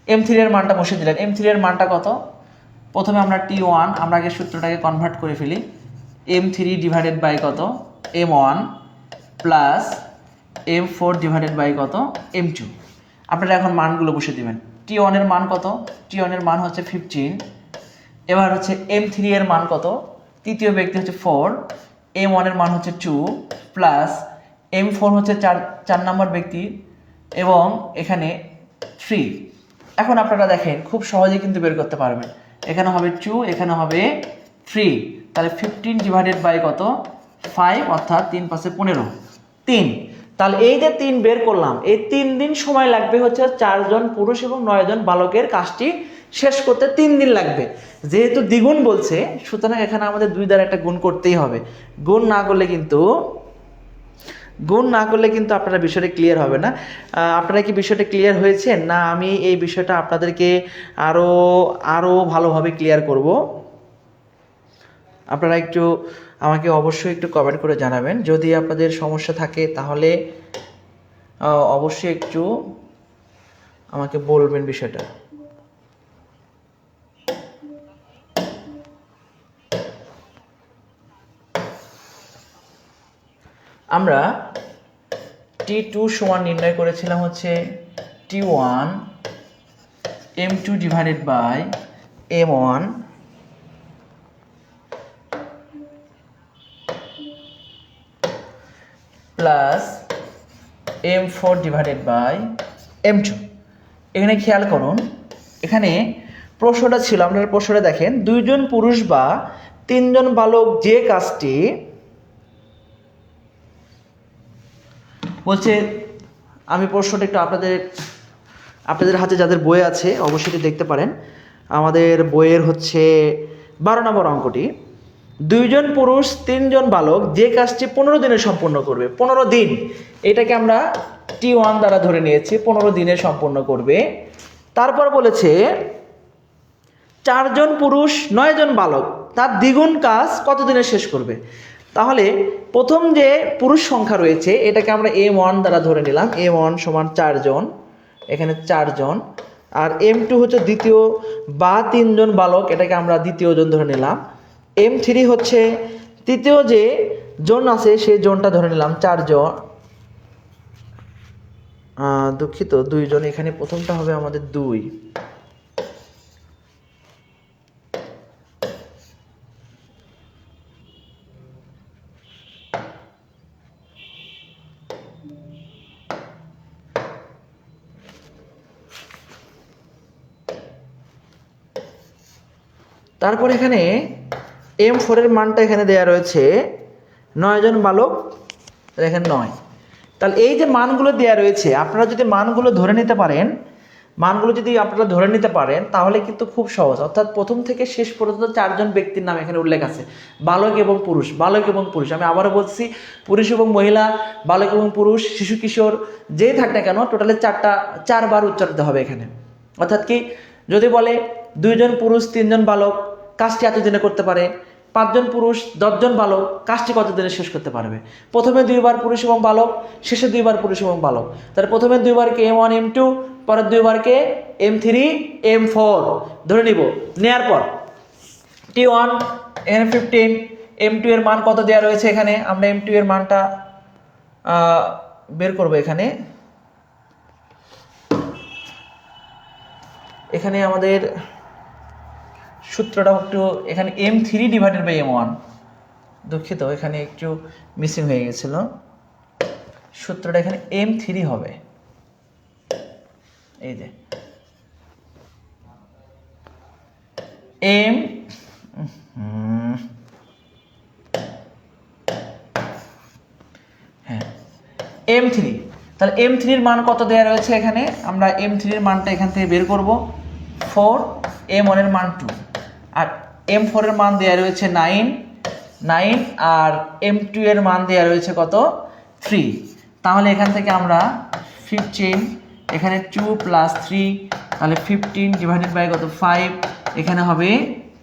M3 এর মানটা বসে দিলেন। M3 এর মানটা কত? প্রথমে আমরা T1, আমরা আগে সূত্রটাকে কনভার্ট করে ফেলি। M3 ডিভাইডেড বাই কত? M1 plus M4 divided by কত? M2। আপনারা এখন মানগুলো বসে দিবেন। T1 এর মান কত? T1 এর মান হচ্ছে 15। এবার হচ্ছে M3 এর মান কত? তৃতীয় ব্যক্তি হচ্ছে 4, M1 এর মান হচ্ছে 2 প্লাস M4 হচ্ছে 4 নম্বর ব্যক্তি এবং এখানে 3। এখন আপনারা দেখেন খুব সহজেই কিন্তু বের করতে পারবেন। এখানে হবে 2, এখানে হবে 3, তাহলে 15 ডিভাইডেড বাই কত? 5, অর্থাৎ 3 5 15, 3। তাহলে এই যে 3 বের করলাম, এই 3 দিন সময় লাগবে হচ্ছে 4 জন পুরুষ এবং 9 জন বালকের কাজটি শেষ করতে 3 দিন লাগবে। যেহেতু দ্বিগুণ বলছে, সুতরাং এখানে আমাদের 2 দ্বারা একটা গুণ করতেই হবে। গুণ না করলে কিন্তু আপনারা বিষয়টা ক্লিয়ার হবে না। আপনারা কি বিষয়টা ক্লিয়ার হয়েছেন, না আমি এই বিষয়টা আপনাদেরকে আরও ভালোভাবে ক্লিয়ার করব? আপনারা একটু আমাকে অবশ্যই একটু কমেন্ট করে জানাবেন। যদি আপনাদের সমস্যা থাকে তাহলে অবশ্যই একটু আমাকে বলবেন বিষয়টা। আমরা T2 সমান নির্ণয় করেছিলাম হচ্ছে T1 M2 divided by M1 plus M4 divided by M2। এখানে খেয়াল করুন, এখানে প্রশ্নটা ছিল, আপনারা প্রশ্নটা দেখেন, 2 জন পুরুষ বা 3 জন বালক যে কাজটি বলছে, আমি প্রশ্নটা একটু আপনাদের হাতে যাদের বই আছে অবশ্যই দেখতে পারেন। আমাদের বইয়ের হচ্ছে 12 নম্বর অঙ্কটি, 2 জন পুরুষ 3 জন বালক যে কাজটি 15 দিনে সম্পূর্ণ করবে। 15 দিন, এটাকে আমরা T1 দ্বারা ধরে নিয়েছি, 15 দিনে সম্পূর্ণ করবে। তারপর বলেছে 4 জন পুরুষ 9 জন বালক তার দ্বিগুণ কাজ কত দিনে শেষ করবে। তাহলে প্রথম যে পুরুষ সংখ্যা রয়েছে এটাকে আমরা M1 দ্বারা ধরে নিলাম। M1 সমান 4 জন, এখানে 4 জন। আর M2 হচ্ছে দ্বিতীয় বা 3 জন বালক, এটাকে আমরা দ্বিতীয় জন ধরে নিলাম। M3 হচ্ছে তৃতীয় যে জন আছে সেই জনটা ধরে নিলাম 4 জন, দুঃখিত 2 জন, এখানে প্রথমটা হবে আমাদের 2। তারপর এখানে M4 এর মানটা এখানে দেয়া রয়েছে 9 জন বালক, দেখেন 9। তাহলে এই যে মানগুলো দেয়া রয়েছে, আপনারা যদি মানগুলো ধরে নিতে পারেন তাহলে কিন্তু খুব সহজ। অর্থাৎ প্রথম থেকে শেষ পর্যন্ত 4 জন ব্যক্তির নাম এখানে উল্লেখ আছে, বালক এবং পুরুষ। আমি আবারও বলছি, পুরুষ এবং মহিলা, বালক এবং পুরুষ, শিশু কিশোর যেই থাক না কেন, টোটালে 4 বার উচ্চারিত হবে এখানে। অর্থাৎ কি, যদি বলে 2 জন পুরুষ 3 জন বালক কাজটি এত দিনে করতে পারে, 5 জন পুরুষ 10 জন বালক কাজটি কত দিনে শেষ করতে পারবে। প্রথমে 2 বার পুরুষ এবং বালক, শেষে 2 বার পুরুষ এবং বালক। তাহলে প্রথমে 2 বারকে M1 M2, পরের 2 বারকে M3 M4 ধরে নিব। নেয়ার পর T1 এখানে 15, M2 এর মান কত দেওয়া রয়েছে, এখানে আমরা M2 এর মানটা বের করব। এখানে এখানে আমাদের সূত্রটা একটু এখানে m3 ডিভাইডেড বাই m1, দুঃখিত এখানে একটু মিসিং হয়ে গেছিল, সূত্রটা এখানে m3 হবে, এই যে m হ্যাঁ m3, তাহলে m3 এর মান কত দেওয়া রয়েছে এখানে, আমরা m3 এর মানটা এখান থেকে বের করব 4, m1 এর মান 2, আর m4 এর মান দেওয়া রয়েছে 9, আর m2 এর মান দেওয়া রয়েছে কত 3, তাহলে এখান থেকে আমরা 15, এখানে 2 প্লাস 3, তাহলে 15 ডিভাইডেড বাই কত 5, এখানে হবে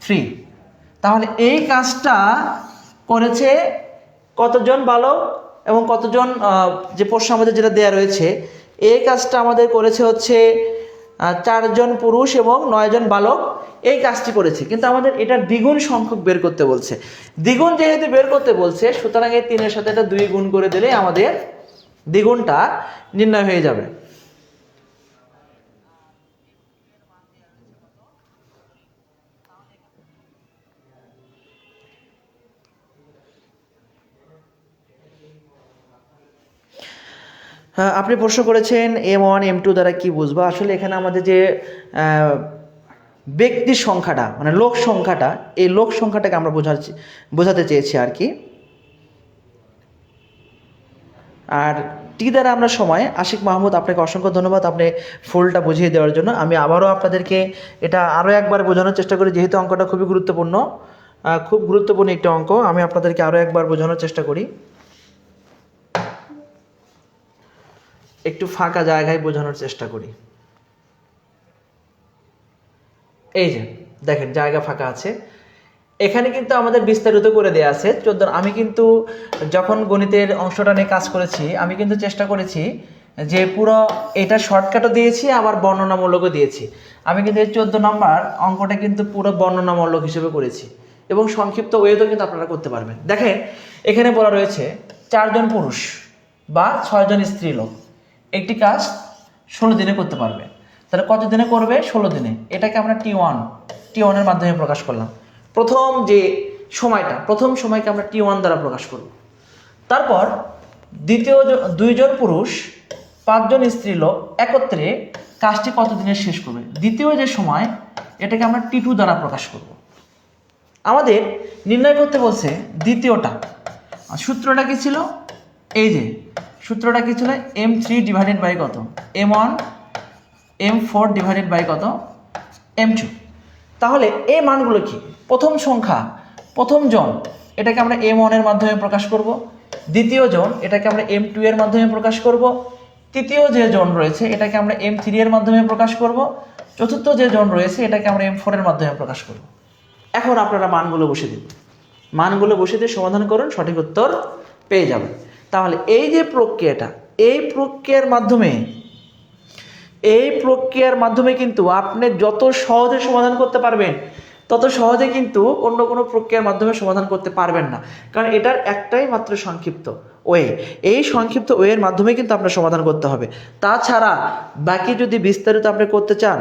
3। তাহলে এই কাজটা করেছে কতজন বালক এবং কতজন, যে প্রশ্ন আমাদের যেটা দেওয়া রয়েছে এই কাজটা আমাদের করেছে হচ্ছে 4 জন পুরুষ এবং 9 জন বালক এই কাজটি করেছে, কিন্তু আমাদের এটা দ্বিগুণ সংখ্যক বের করতে বলছে। দ্বিগুণ যেহেতু বের করতে বলছে, সুতরাং এই 3 এর সাথে এটা 2 গুণ করে দিলে আমাদের দ্বিগুণটা নির্ণয় হয়ে যাবে। আপনি প্রশ্ন করেছেন m1 m2 দ্বারা কি বুঝবো, আসলে এখানে আমাদের যে ব্যক্তির সংখ্যাটা মানে লোক সংখ্যাটা, এই লোক সংখ্যাটাকে আমরা বোঝাতে চেয়েছি আর কি। আর টি দ্বারা আমরা সময়, আশিক মাহমুদ আপনাকে অসংখ্য ধন্যবাদ আপনি ফুলটা বুঝিয়ে দেওয়ার জন্য। আমি আবারও আপনাদেরকে এটা আরও একবার বোঝানোর চেষ্টা করি, যেহেতু অঙ্কটা খুবই গুরুত্বপূর্ণ, খুব গুরুত্বপূর্ণ একটি অঙ্ক, আমি আপনাদেরকে আরও একবার বোঝানোর চেষ্টা করি, একটু ফাঁকা জায়গায় বোঝানোর চেষ্টা করি। এই যে দেখেন জায়গা ফাঁকা আছে, এখানে কিন্তু আমাদের বিস্তারিত করে দেওয়া আছে 14। আমি কিন্তু যখন গণিতের অংশটা নিয়ে কাজ করেছি আমি কিন্তু চেষ্টা করেছি যে পুরো এটা শর্টকাটও দিয়েছি আবার বর্ণনামূলকও দিয়েছি। আমি কিন্তু এই 14 নম্বর অঙ্কটা কিন্তু পুরো বর্ণনামূলক হিসেবে করেছি এবং সংক্ষিপ্ত ওয়েতেও কিন্তু আপনারা করতে পারবেন। দেখেন এখানে বলা রয়েছে 4 জন পুরুষ বা 6 জন স্ত্রী লোক একটি কাজ 16 দিনে করতে পারবে, তাহলে কত দিনে করবে 16 দিনে, এটাকে আমরা T1 এর মাধ্যমে প্রকাশ করলাম। প্রথম সময়কে আমরা T1 দ্বারা প্রকাশ করব। তারপর দ্বিতীয় 2 জন পুরুষ 5 জন স্ত্রী লোক একত্রে কাজটি কত দিনে শেষ করবে, দ্বিতীয় যে সময় এটাকে আমরা T2 দ্বারা প্রকাশ করব। আমাদের নির্ণয় করতে বলছে দ্বিতীয়টা, সূত্রটা কি ছিল, এই যে সূত্রটা কি ছিল m3 ডিভাইডেড বাই কত m1, m4 ডিভাইডেড বাই কত m2। তাহলে এই মানগুলো কি, প্রথম সংখ্যা প্রথম জন এটাকে আমরা m1 এর মাধ্যমে প্রকাশ করব, দ্বিতীয় জন এটাকে আমরা m2 এর মাধ্যমে প্রকাশ করব, তৃতীয় যে জন রয়েছে এটাকে আমরা m3 এর মাধ্যমে প্রকাশ করব, চতুর্থ যে জন রয়েছে এটাকে আমরা m4 এর মাধ্যমে প্রকাশ করব। এখন আপনারা মানগুলো বসে দিন, মানগুলো বসে দিয়ে সমাধান করুন, সঠিক উত্তর পেয়ে যাবেন। তাহলে এই যে প্রক্রিয়াটা, এই প্রক্রিয়ার মাধ্যমে কিন্তু আপনি যত সহজে সমাধান করতে পারবেন তত সহজে কিন্তু অন্য কোনো প্রক্রিয়ার মাধ্যমে সমাধান করতে পারবেন না, কারণ এটার একটাই মাত্র সংক্ষিপ্ত ওয়ে, এই সংক্ষিপ্ত ওয়ের মাধ্যমে কিন্তু আপনার সমাধান করতে হবে। তাছাড়া বাকি যদি বিস্তারিত আপনি করতে চান,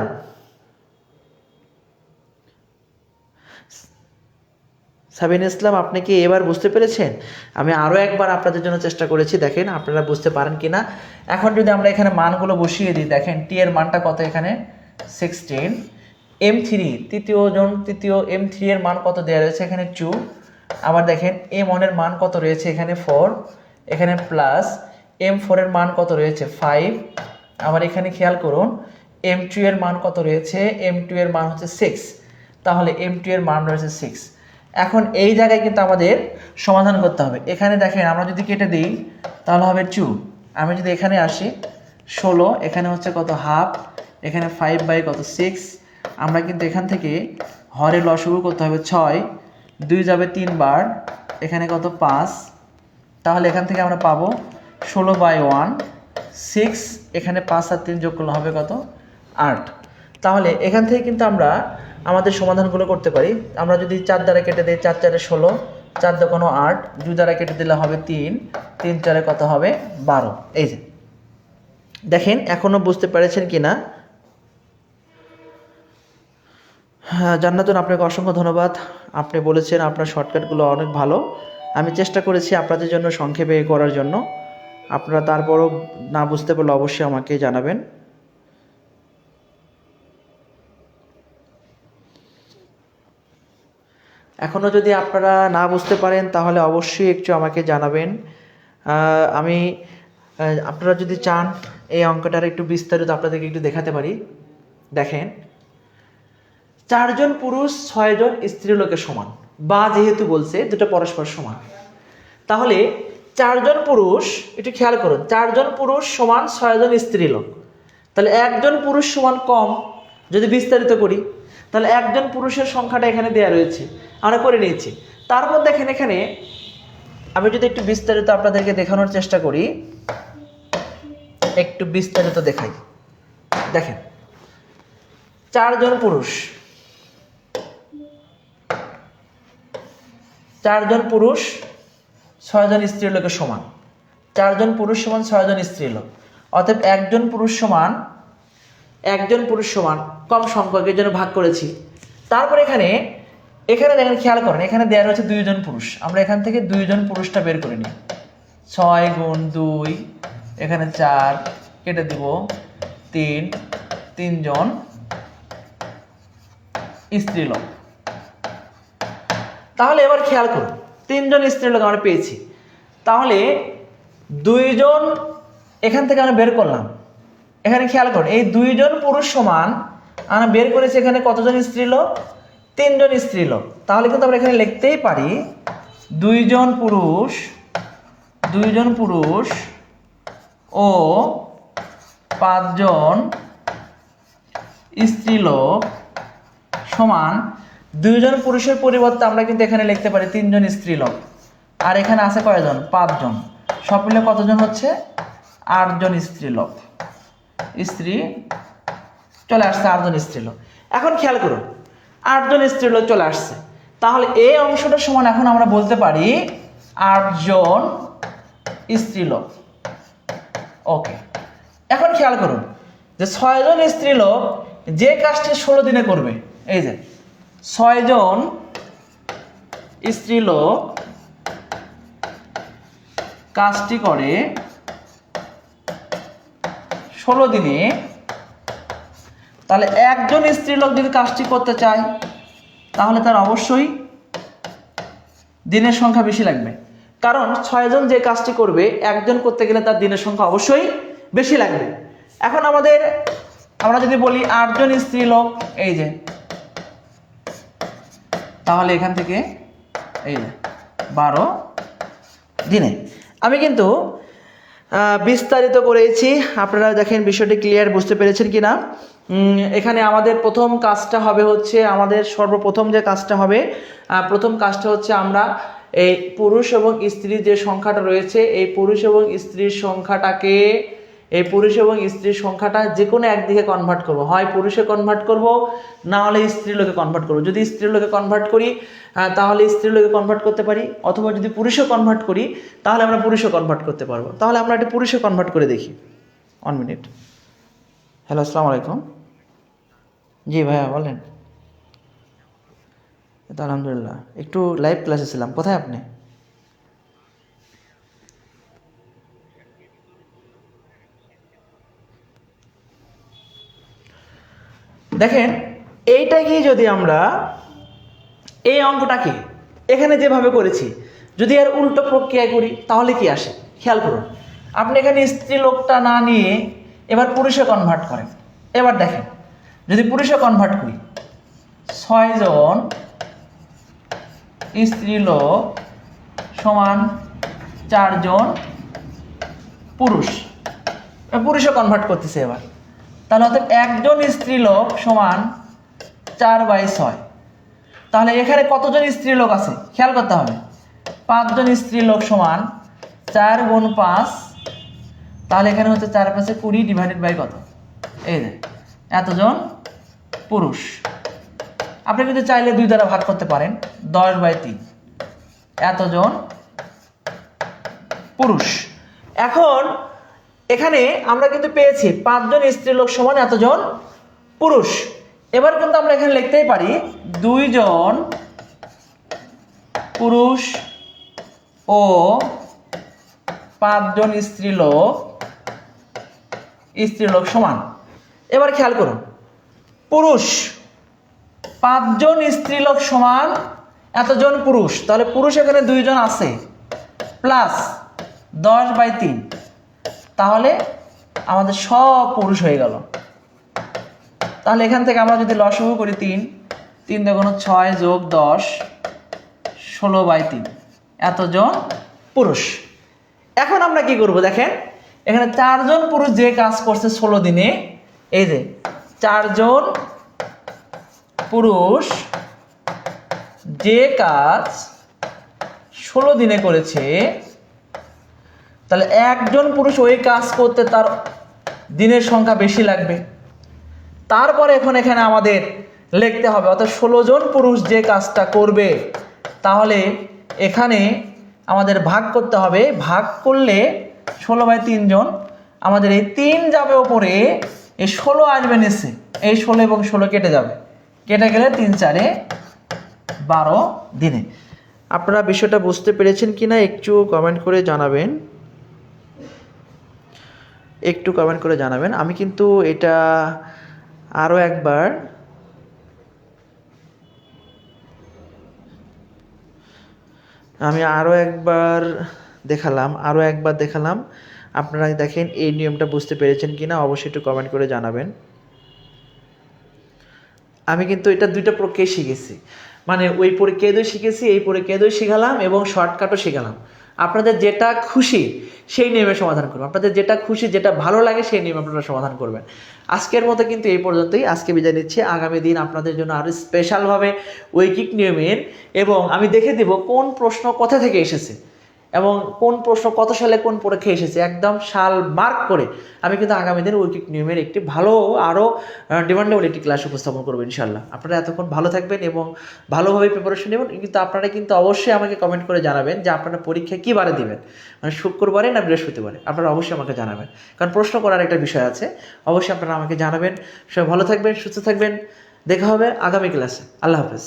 সাবিন ইসলাম আপনি কি এবার বুঝতে পেরেছেন? আমি আরও একবার আপনাদের জন্য চেষ্টা করেছি, দেখেন আপনারা বুঝতে পারেন কি না। এখন যদি আমরা এখানে মানগুলো বসিয়ে দিই, দেখেন টি এর মানটা কত, এখানে 16, m3 তৃতীয় m3 এর মান কত দেওয়া রয়েছে, এখানে 2, আবার দেখেন m1 এর মান কত রয়েছে, এখানে 4, এখানে প্লাস m4 এর মান কত রয়েছে 5, আবার এখানে খেয়াল করুন m2 এর মান কত রয়েছে, m2 এর মান হচ্ছে 6, তাহলে m2 এর মান রয়েছে 6। এখন এই জায়গায় কিন্তু আমাদের সমাধান করতে হবে। এখানে দেখেন আমরা যদি কেটে দিই তাহলে হবে 2, আমি যদি এখানে আসি 16, এখানে হচ্ছে কত হাফ, এখানে 5 বাই কত 6, আমরা কিন্তু এখান থেকে হরে লসাগু করতে হবে 6, 2 যাবে 3 বার, এখানে কত 5, তাহলে এখান থেকে আমরা পাবো 16 বাই 1 6, এখানে 5 আর 3 যোগ করলে হবে কত 8। তাহলে এখান থেকে কিন্তু আমরা আমাদের সমাধানগুলো করতে পারি। আমরা যদি 4 দ্বারা কেটে দিই, 4 4 16, 4 2 8, 2 দ্বারা কেটে দিলে হবে 3, 3 4 কত হবে 12। এই যে দেখেন এখনো বুঝতে পেরেছেন কি না? হ্যাঁ, জান্নাতুন, আপনাকে অসংখ্য ধন্যবাদ। আপনি বলেছেন আপনার শর্টকাটগুলো অনেক ভালো। আমি চেষ্টা করেছি আপনাদের জন্য সংক্ষেপে করার জন্য। আপনারা তারপরও না বুঝতে পারলে অবশ্যই আমাকে জানাবেন। এখনও যদি আপনারা না বুঝতে পারেন তাহলে অবশ্যই একটু আমাকে জানাবেন। আমি আপনারা যদি চান এই অঙ্কটার একটু বিস্তারিত আপনাদেরকে একটু দেখাতে পারি। দেখেন, 4 জন পুরুষ 6 জন স্ত্রীলোকের সমান, বা যেহেতু বলছে দুটো পরস্পর সমান, তাহলে 4 জন পুরুষ, একটু খেয়াল করুন, 4 জন পুরুষ সমান 6 জন স্ত্রীলোক, তাহলে একজন পুরুষ সমান কম। যদি বিস্তারিত করি তাহলে একজন পুরুষের সংখ্যাটা এখানে দেওয়া রয়েছে, আমরা করে নিয়েছি। তারপর দেখেন এখানে আমি যদি একটু বিস্তারিত আপনাদেরকে দেখানোর চেষ্টা করি, একটু বিস্তারিত দেখাই। দেখেন, 4 জন পুরুষ, 4 জন পুরুষ 6 জন স্ত্রীলোকের সমান, 4 জন পুরুষ সমান 6 জন স্ত্রীলোক, অতএব একজন পুরুষ সমান কম সংখ্যকের জন্য ভাগ করেছি। তারপর এখানে দেখেন, খেয়াল করেন, এখানে দেওয়া রয়েছে 2 জন পুরুষ। আমরা এখান থেকে 2 জন পুরুষটা বের করে নিই। 6 গুণ 2, এখানে 4 কেটে দিব, 3 জন স্ত্রীলোক। তাহলে এবার খেয়াল করুন, 3 জন স্ত্রীলোক আমরা পেয়েছি। তাহলে 2 জন এখান থেকে আমরা বের করলাম। এখানে খেয়াল করুন, এই 2 জন পুরুষ সমান আমরা বের করেছি এখানে কতজন স্ত্রীলোক? 3 জন স্ত্রীলোক। তাহলে কিন্তু আমরা এখানে লিখতেই পারি 2 জন পুরুষ ও 5 জন স্ত্রীলোক সমান 2 জন পুরুষের পরিবর্তে আমরা কিন্তু এখানে লিখতে পারি 3 জন স্ত্রীলোক। আর এখানে আছে কয়জন? 5 জন। সব মিলে কতজন হচ্ছে? 8 জন স্ত্রীলোক। চলে আসছে 8 জন স্ত্রীলোক। এখন খেয়াল করুন, 8 জন স্ত্রীলোক চলে আসছে। তাহলে এই অংশটা সমান এখন আমরা বলতে পারি 8 জন স্ত্রীলোক। ওকে, এখন খেয়াল করুন যে 6 জন স্ত্রীলোক যে কাজটি 16 দিনে করবে, এই যে 6 জন স্ত্রীলোক কাজটি করে 16 দিনে, তাহলে একজন স্ত্রীলোক যদি কাজটি করতে চায় তাহলে তার অবশ্যই দিনের সংখ্যা বেশি লাগবে। কারণ 6 জন যে কাজটি করবে, একজন করতে গেলে তার দিনের সংখ্যা অবশ্যই বেশি লাগবে। এখন আমরা যদি বলি 8 জন স্ত্রীলোক, এই যে, তাহলে এখান থেকে এই যে 12 দিনে। আমি কিন্তু বিস্তারিত করেছি, আপনারা দেখেন বিষয়টি ক্লিয়ার বুঝতে পেরেছেন কিনা। এখানে আমাদের প্রথম কাজটা হবে হচ্ছে, আমাদের সর্বপ্রথম যে কাজটা হবে, প্রথম কাজটা হচ্ছে আমরা এই পুরুষ এবং স্ত্রীর যে সংখ্যাটা রয়েছে, এই পুরুষ এবং স্ত্রীর সংখ্যাটা যে কোনো একদিকে কনভার্ট করব। হয় পুরুষে কনভার্ট করব, না হলে স্ত্রীলোকে কনভার্ট করব। যদি স্ত্রীলোকে কনভার্ট করি তাহলে স্ত্রীলোকে কনভার্ট করতে পারি, অথবা যদি পুরুষে কনভার্ট করি তাহলে আমরা পুরুষে কনভার্ট করতে পারবো। তাহলে আমরা এটা পুরুষে কনভার্ট করে দেখি। 1 মিনিট। হ্যালো, আসসালামু আলাইকুম। জি ভাইয়া, বলেন। আলহামদুলিল্লাহ, একটু লাইভ ক্লাসে ছিলাম। কোথায় আপনি? দেখেন, এইটাকে যদি আমরা এই অঙ্কটাকে এখানে যেভাবে করেছি যদি এর উল্টো প্রক্রিয়ায় করি তাহলে কি আসে খেয়াল করুন। আপনি এখানে স্ত্রীলোকটা না নিয়ে এবার পুরুষে কনভার্ট করেন। এবার দেখেন, যদি পুরুষে কনভার্ট করি, 6 জন স্ত্রীলোক সমান 4 জন পুরুষে কনভার্ট করতেছে এবার। তাহলে অর্থাৎ একজন স্ত্রীলোক সমান 4/6। তাহলে এখানে কতজন স্ত্রীলোক আছে খেয়াল করতে হবে। 5 জন স্ত্রীলোক সমান 4 গুণ 5, তাহলে এখানে হচ্ছে 4 5 20 ডিভাইডেড বাই কত? এই যে এতজন পুরুষ। আপনি কিন্তু চাইলে 2 দ্বারা ভাগ করতে পারেন, 10/3 এতজন পুরুষ। এখন এখানে আমরা কিন্তু পেয়েছি 5 জন স্ত্রীলোক সমান এতজন পুরুষ। এবার কিন্তু আমরা এখানে লিখতেই পারি 2 জন পুরুষ ও 5 জন স্ত্রীলোক সমান। এবার খেয়াল করুন, পুরুষ 5 জন স্ত্রীলোক সমান এতজন পুরুষ, তাহলে পুরুষ এখানে 2 জন আছে প্লাস 10/3, তাহলে আমাদের সব পুরুষ হয়ে গেল। তাহলে এখান থেকে আমরা যদি লসাগু করি 3 × 6 + 10 16/3 এতজন পুরুষ। এখন আমরা কি করব দেখেন, এখানে 4 জন পুরুষ যে কাজ করছে 16 দিনে, এই যে 4 জন পুরুষ যে কাজ 16 দিনে করেছে, তাহলে একজন পুরুষ ওই কাজ করতে তার দিনের সংখ্যা বেশি লাগবে। তারপরে এখন এখানে আমাদের লিখতে হবে, অর্থাৎ 16 জন পুরুষ যে কাজটা করবে, তাহলে এখানে আমাদের ভাগ করতে হবে। ভাগ করলে 16/3 জন, আমাদের এই 3 যাবে ওপরে, এই 16 আসবে নিচে, এই 16 এবং 16 কেটে যাবে, কেটে গেলে 3 × 4 = 12 দিনে। আপনারা বিষয়টা বুঝতে পেরেছেন কিনা একটু কমেন্ট করে জানাবেন, আমি কিন্তু এটা আরও একবার দেখালাম, আপনারা দেখেন এই নিয়মটা বুঝতে পেরেছেন কিনা অবশ্যই একটু কমেন্ট করে জানাবেন। আমি কিন্তু এটা 2টা প্রক্রিয়া শিখেছি, মানে ওই পরীক্ষা 2 শিখেছি, এই পরীক্ষা 2 শিখালাম এবং শর্টকাটও শিখালাম। আপনাদের যেটা খুশি সেই নিয়মে সমাধান করবেন, আপনাদের যেটা খুশি, যেটা ভালো লাগে সেই নিয়মে আপনারা সমাধান করবেন। আজকের মতো কিন্তু এই পর্যন্তই, আজকে বিদায় নিচ্ছি। আগামী দিন আপনাদের জন্য আরও স্পেশালভাবে ঐকিক নিয়মের, এবং আমি দেখে দেব কোন প্রশ্ন কোথা থেকে এসেছে এবং কোন প্রশ্ন কত সালে কোন পরীক্ষায় এসেছে, একদম সাল মার্ক করে আমি কিন্তু আগামী দিন ঐকিক নিয়মের একটি ভালো আরও ডিমান্ডেবল একটি ক্লাস উপস্থাপন করবো ইনশাল্লাহ। আপনারা এতক্ষণ ভালো থাকবেন এবং ভালোভাবে প্রিপারেশন নেবেন, কিন্তু আপনারা কিন্তু অবশ্যই আমাকে কমেন্ট করে জানাবেন যে আপনারা পরীক্ষা কী বারে দিবেন, মানে শুক্রবারে না বৃহস্পতিবারে, আপনারা অবশ্যই আমাকে জানাবেন, কারণ প্রশ্ন করার একটা বিষয় আছে। অবশ্যই আপনারা আমাকে জানাবেন। সবাই ভালো থাকবেন, সুস্থ থাকবেন, দেখা হবে আগামী ক্লাসে। আল্লাহ হাফেজ।